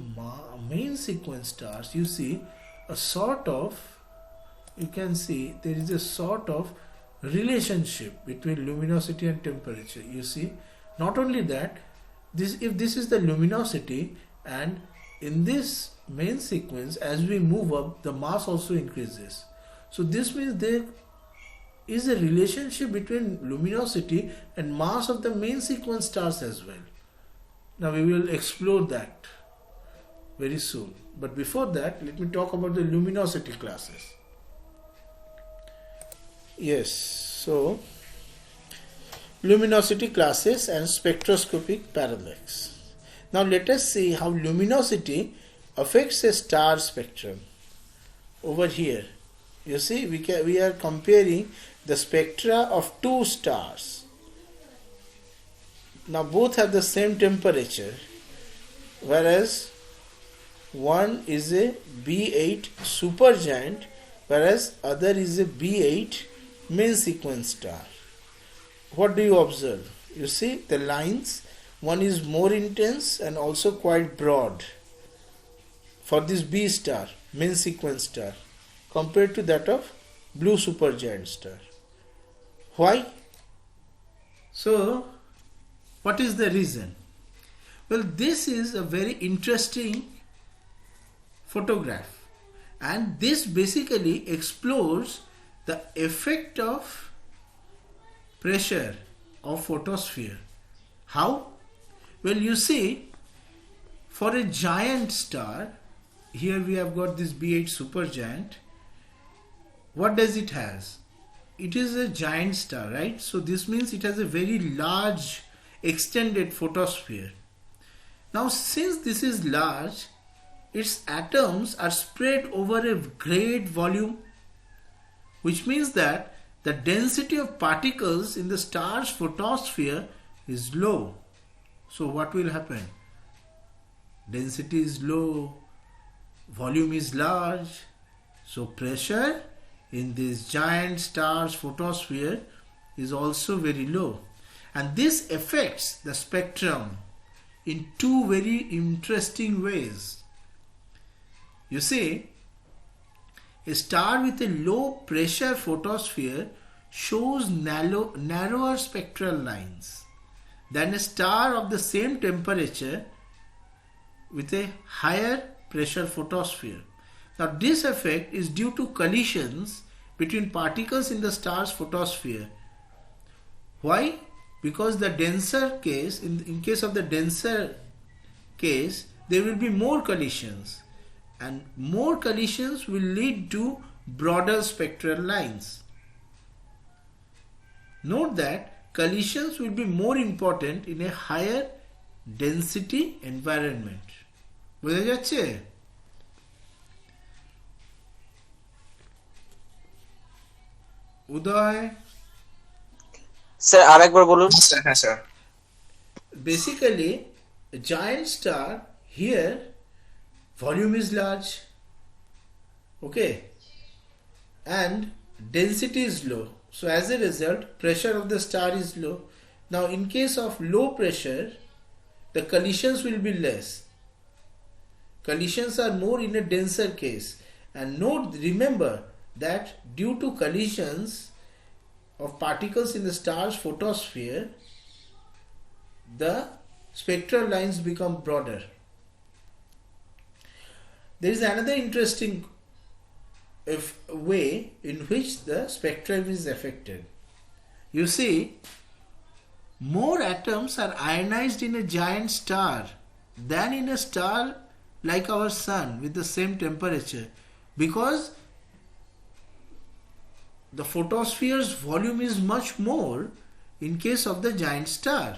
main sequence stars, you see you can see there is a sort of relationship between luminosity and temperature. You see, not only that, if this is the luminosity, and in this main sequence, as we move up, the mass also increases. So this means there is a relationship between luminosity and mass of the main sequence stars as well. Now we will explore that very soon. But before that, let me talk about the luminosity classes. Yes, so luminosity classes and spectroscopic parallax. Now let us see how luminosity affects a star spectrum. Over here, you see, we are comparing the spectra of two stars. Now both have the same temperature, whereas one is a B8 supergiant, whereas other is a B8 main sequence star. What do you observe? You see the lines, one is more intense and also quite broad for this B star, main sequence star, compared to that of blue supergiant star. Why? So, what is the reason? Well, this is a very interesting photograph, and this basically explores the effect of pressure of photosphere. How? Well, you see, for a giant star, here we have got this B8 supergiant. What does it has? It is a giant star, right? So this means it has a very large extended photosphere. Now since this is large, its atoms are spread over a great volume, which means that the density of particles in the star's photosphere is low. So what will happen? Density is low, volume is large, so pressure in this giant star's photosphere is also very low, and this affects the spectrum in two very interesting ways. You see, a star with a low pressure photosphere shows narrower spectral lines than a star of the same temperature with a higher pressure photosphere. Now this effect is due to collisions between particles in the star's photosphere. Why? Because the denser case, in case of the denser case, there will be more collisions, and more collisions will lead to broader spectral lines. Note that collisions will be more important in a higher density environment. বোঝা যাচ্ছে? উদয়, sir আরেকবার বলুন। হ্যাঁ sir. Basically, a giant star here volume is large, okay, and density is low. So as a result, pressure of the star is low. Now in case of low pressure, the collisions will be less. Collisions are more in a denser case. And remember that due to collisions of particles in the star's photosphere, the spectral lines become broader. There is another interesting way in which the spectrum is affected. You see, more atoms are ionized in a giant star than in a star like our sun with the same temperature, because the photosphere's volume is much more in case of the giant star.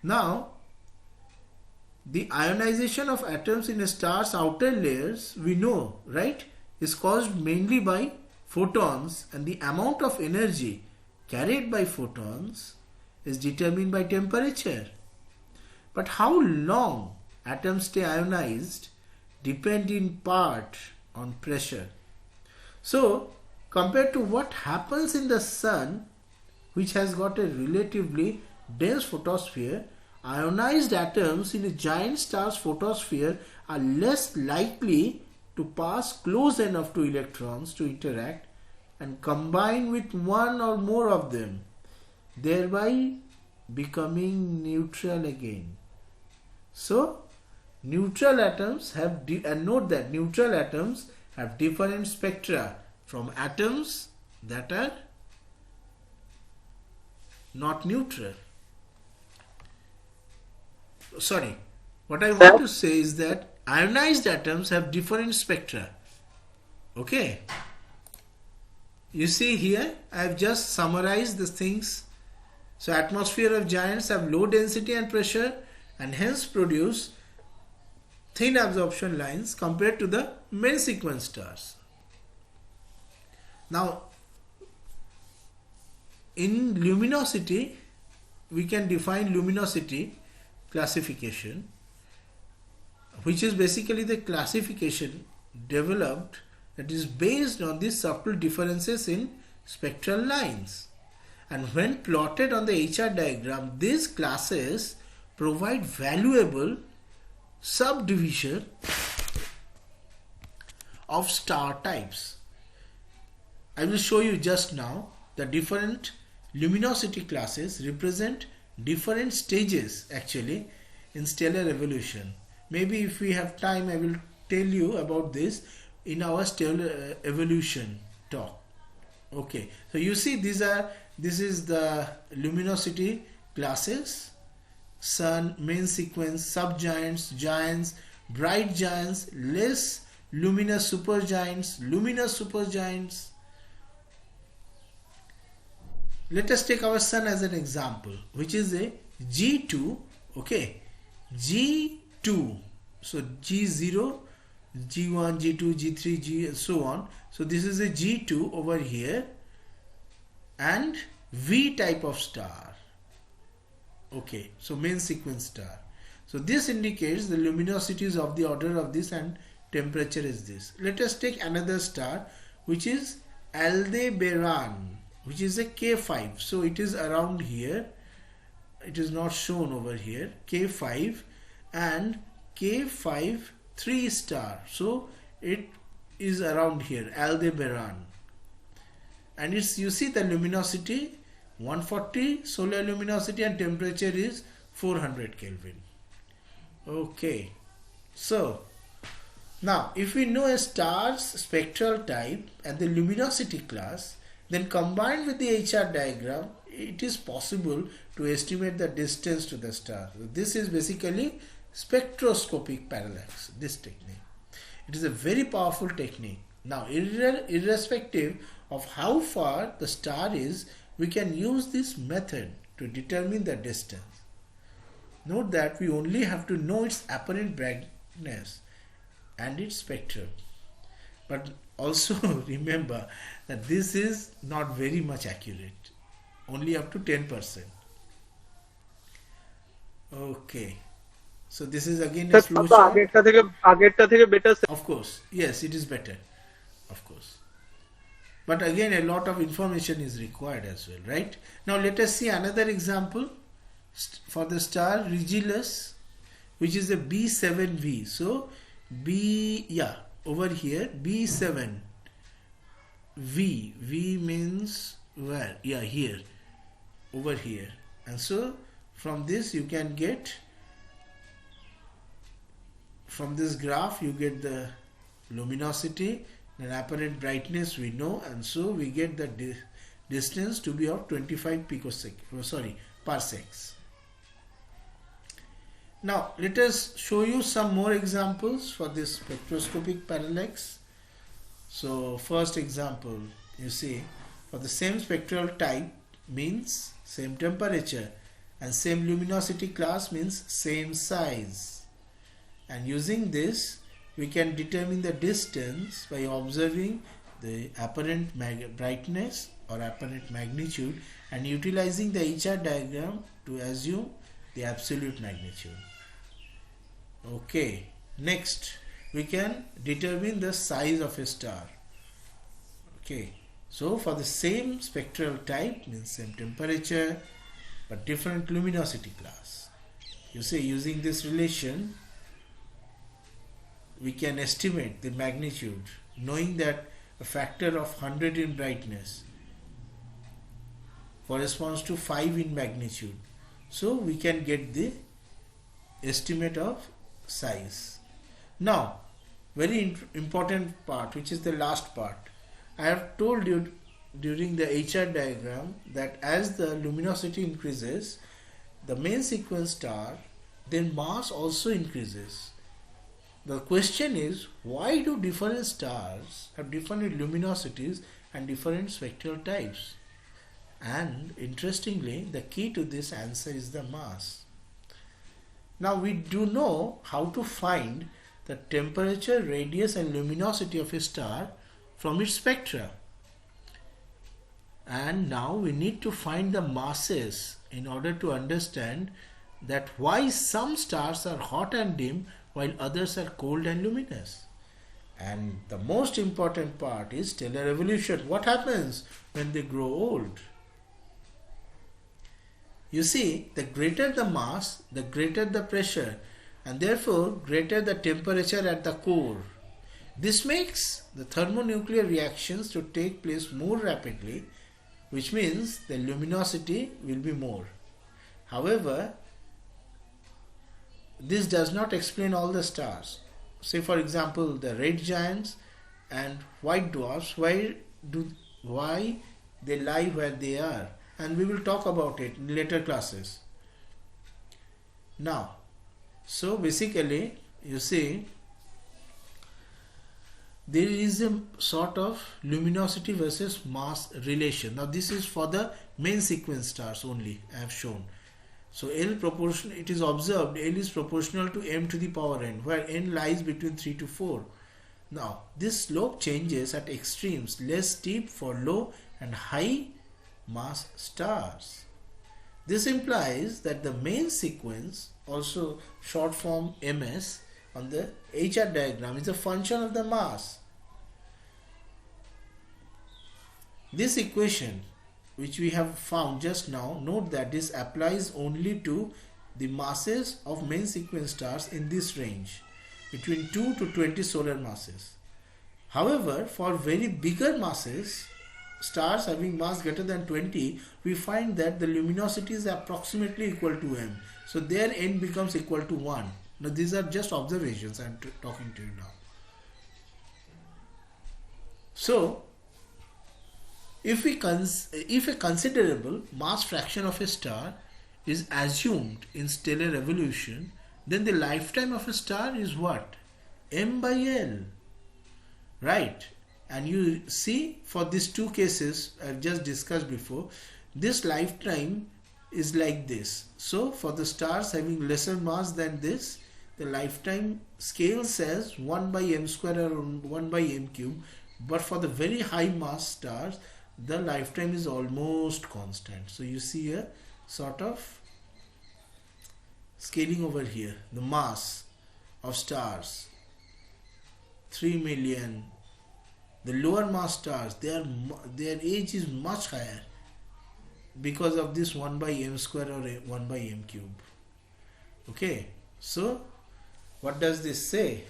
Now, the ionization of atoms in a star's outer layers, we know, right, is caused mainly by photons, and the amount of energy carried by photons is determined by temperature. But how long atoms stay ionized depend in part on pressure. So, compared to what happens in the sun, which has got a relatively dense photosphere, ionized atoms in a giant star's photosphere are less likely to pass close enough to electrons to interact and combine with one or more of them, thereby becoming neutral again. So, neutral atoms have, and note that neutral atoms have different spectra from atoms that are not neutral. Sorry, what I want to say is that ionized atoms have different spectra. Okay. You see here, I have just summarized the things. So atmosphere of giants have low density and pressure and hence produce thin absorption lines compared to the main sequence stars. Now, in luminosity, we can define luminosity classification, which is basically the classification developed that is based on these subtle differences in spectral lines. And when plotted on the HR diagram, these classes provide valuable subdivision of star types. I will show you just now the different luminosity classes represent different stages actually in stellar evolution. Maybe if we have time, I will tell you about this in our stellar evolution talk. Okay, so you see this is the luminosity classes: sun, main sequence, subgiants, giants, bright giants, less luminous supergiants, luminous supergiants. Let us take our sun as an example, which is a G2, okay, G2, so G0, G1, G2, G3, G and so on. So this is a G2 over here and V type of star, okay, so main sequence star. So this indicates the luminosity is of the order of this and temperature is this. Let us take another star which is Aldebaran, which is a K5. So it is around here. It is not shown over here. K5 and K5 3 star. So it is around here, Aldebaran. And it's, you see the luminosity 140 solar luminosity and temperature is 400 Kelvin. Okay. So now if we know a star's spectral type and the luminosity class, then combined with the HR diagram, it is possible to estimate the distance to the star. This is basically spectroscopic parallax, this technique. It is a very powerful technique. Now, irrespective of how far the star is, we can use this method to determine the distance. Note that we only have to know its apparent brightness and its spectrum. But also remember that this is not very much accurate, only up to 10%. Okay, So this is again a flow chart. আগেরটা থেকে better. Of course, yes, it is better, of course. But again, a lot of information is required as well, right? Now let us see another example for the star Regulus, which is a B7V. So over here B7V. V means where? Yeah, here, over here. And so from this you can get, from this graph you get the luminosity and apparent brightness we know, and so we get the distance to be of 25 parsecs. Now let us show you some more examples for this spectroscopic parallax. So first example, you see, for the same spectral type means same temperature, and same luminosity class means same size. And using this we can determine the distance by observing the apparent brightness or apparent magnitude and utilizing the HR diagram to assume the absolute magnitude. Okay, next we can determine the size of a star. Okay, so for the same spectral type means same temperature but different luminosity class. You see, using this relation we can estimate the magnitude, knowing that a factor of 100 in brightness corresponds to 5 in magnitude. So we can get the estimate of size. Now, very important part, which is the last part. I have told you during the HR diagram that as the luminosity increases, the main sequence star, then mass also increases. The question is, why do different stars have different luminosities and different spectral types? And interestingly, the key to this answer is the mass. Now we do know how to find the temperature, radius and luminosity of a star from its spectra. And now we need to find the masses in order to understand that why some stars are hot and dim while others are cold and luminous. And the most important part is stellar evolution. What happens when they grow old? You see, the greater the mass, the greater the pressure, and therefore greater the temperature at the core. This makes the thermonuclear reactions to take place more rapidly, which means the luminosity will be more. However, this does not explain all the stars. Say for example the red giants and white dwarfs, why they lie where they are, and we will talk about it in later classes. Now, so basically you see there is a sort of luminosity versus mass relation. Now this is for the main sequence stars only I have shown. So L proportion, it is observed L is proportional to m to the power n, where n lies between 3 to 4. Now this slope changes at extremes, less steep for low and high mass stars. This implies that the main sequence, also short form MS on the HR diagram, is a function of the mass. This equation which we have found just now, note that this applies only to the masses of main sequence stars in this range between 2 to 20 solar masses. However, for very bigger masses, stars having mass greater than 20, we find that the luminosity is approximately equal to m. So their n becomes equal to 1. Now these are just observations I am talking to you now. So if a considerable mass fraction of a star is assumed in stellar evolution, then the lifetime of a star is what? M by L, right? And you see, for these two cases I have just discussed before, this lifetime is like this. So for the stars having lesser mass than this, the lifetime scale says 1 by m square or 1 by m cube, but for the very high mass stars the lifetime is almost constant. So you see a sort of scaling over here, the mass of stars, 3 million. The lower mass stars, their age is much higher because of this 1 by m square or 1 by m cube. Okay, so what does this say?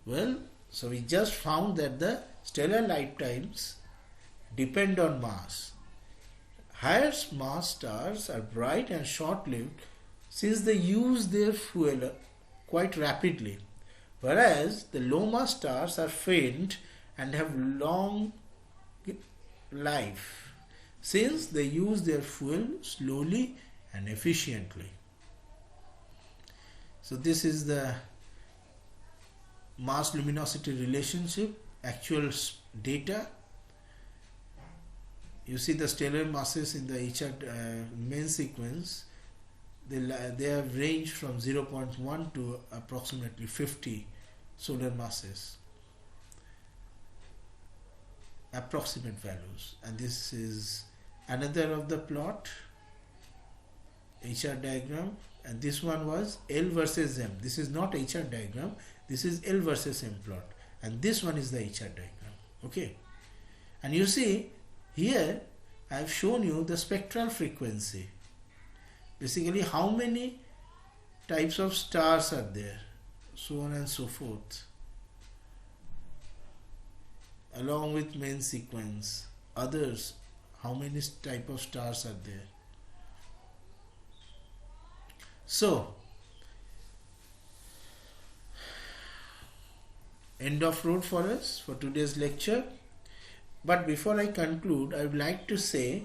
Well, so we just found that the stellar lifetimes depend on mass. Higher mass stars are bright and short-lived since they use their fuel quite rapidly, whereas the low mass stars are faint and have long life since they use their fuel slowly and efficiently. So this is the mass-luminosity relationship, actual data. You see the stellar masses in the HR main sequence, they have ranged from 0.1 to approximately 50 solar masses, approximate values. And this is another of the plot, HR diagram, and this one was L versus M. This is not HR diagram, this is L versus M plot, and this one is the HR diagram. Okay, and you see here I have shown you the spectral frequency, basically how many types of stars are there, so on and so forth, along with main sequence, others, how many type of stars are there. So end of road for us for today's lecture. But before I conclude, I would like to say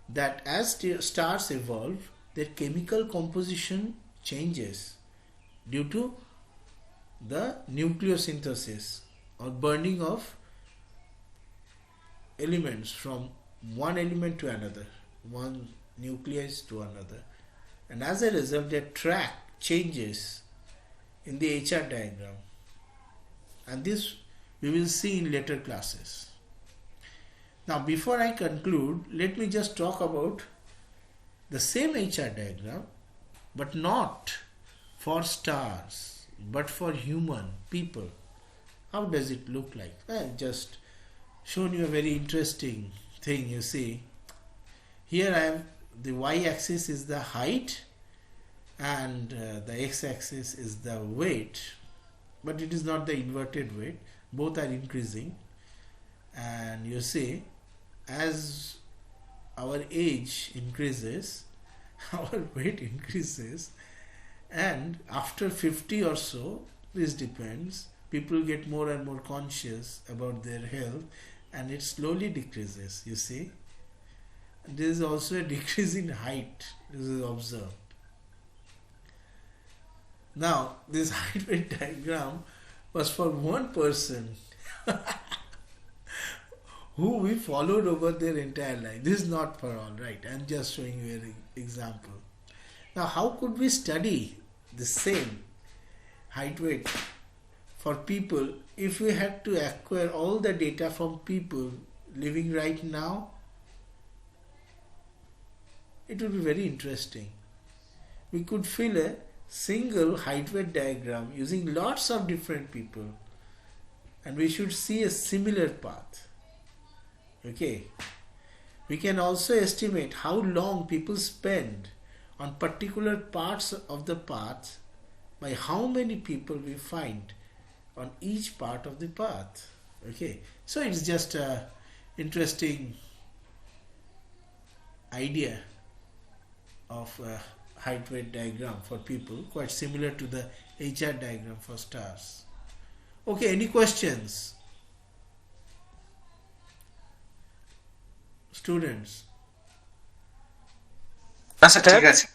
that as stars evolve, their chemical composition changes due to the nucleosynthesis or burning of elements from one element to another, one nucleus to another, and as a result their track changes in the HR diagram, and this we will see in later classes. Now before I conclude, let me just talk about the same HR diagram, but not for stars but for human people. How does it look like? I've just shown you a very interesting thing. You see here I have the y-axis is the height and the x-axis is the weight, but it is not the inverted weight, both are increasing. And you see as our age increases, our weight increases, and after 50 or so, this depends, people get more and more conscious about their health and it slowly decreases. You see, and there is also a decrease in height. This is observed. Now this height weight diagram was for one person who we followed over their entire life. This is not for all, right? I am just showing you an example. Now how could we study the same height weight for people if we had to acquire all the data from people living right now? It would be very interesting. We could fill a single height weight diagram using lots of different people, and we should see a similar path. Okay, we can also estimate how long people spend on particular parts of the path by how many people we find on each part of the path. Okay, so it's just a interesting idea of a height weight diagram for people, quite similar to the HR diagram for stars. Okay, any questions? Students? আচ্ছা ঠিক আছে।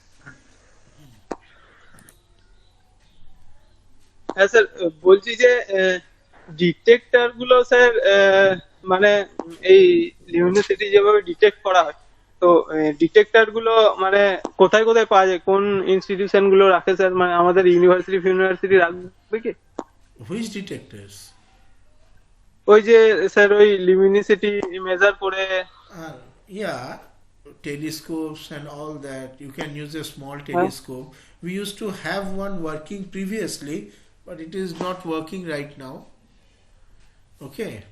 হ্যাঁ sir, বলছি যে detector গুলো sir মানে এই লিউমিনোসিটি যেভাবে ডিটেক্ট করা হয়, তো ডিটেক্টর গুলো মানে কোথায় কোথায় পাওয়া যায়, কোন ইনস্টিটিউশন গুলো রাখে স্যার? মানে আমাদের ইউনিভার্সিটি রাখবে কি? Which detectors? ওই যে স্যার ওই লিউমিনোসিটি মেজার করে। Yeah, telescopes and all that. You can use a small telescope. We used to have one working previously, but it is not working right now. Okay.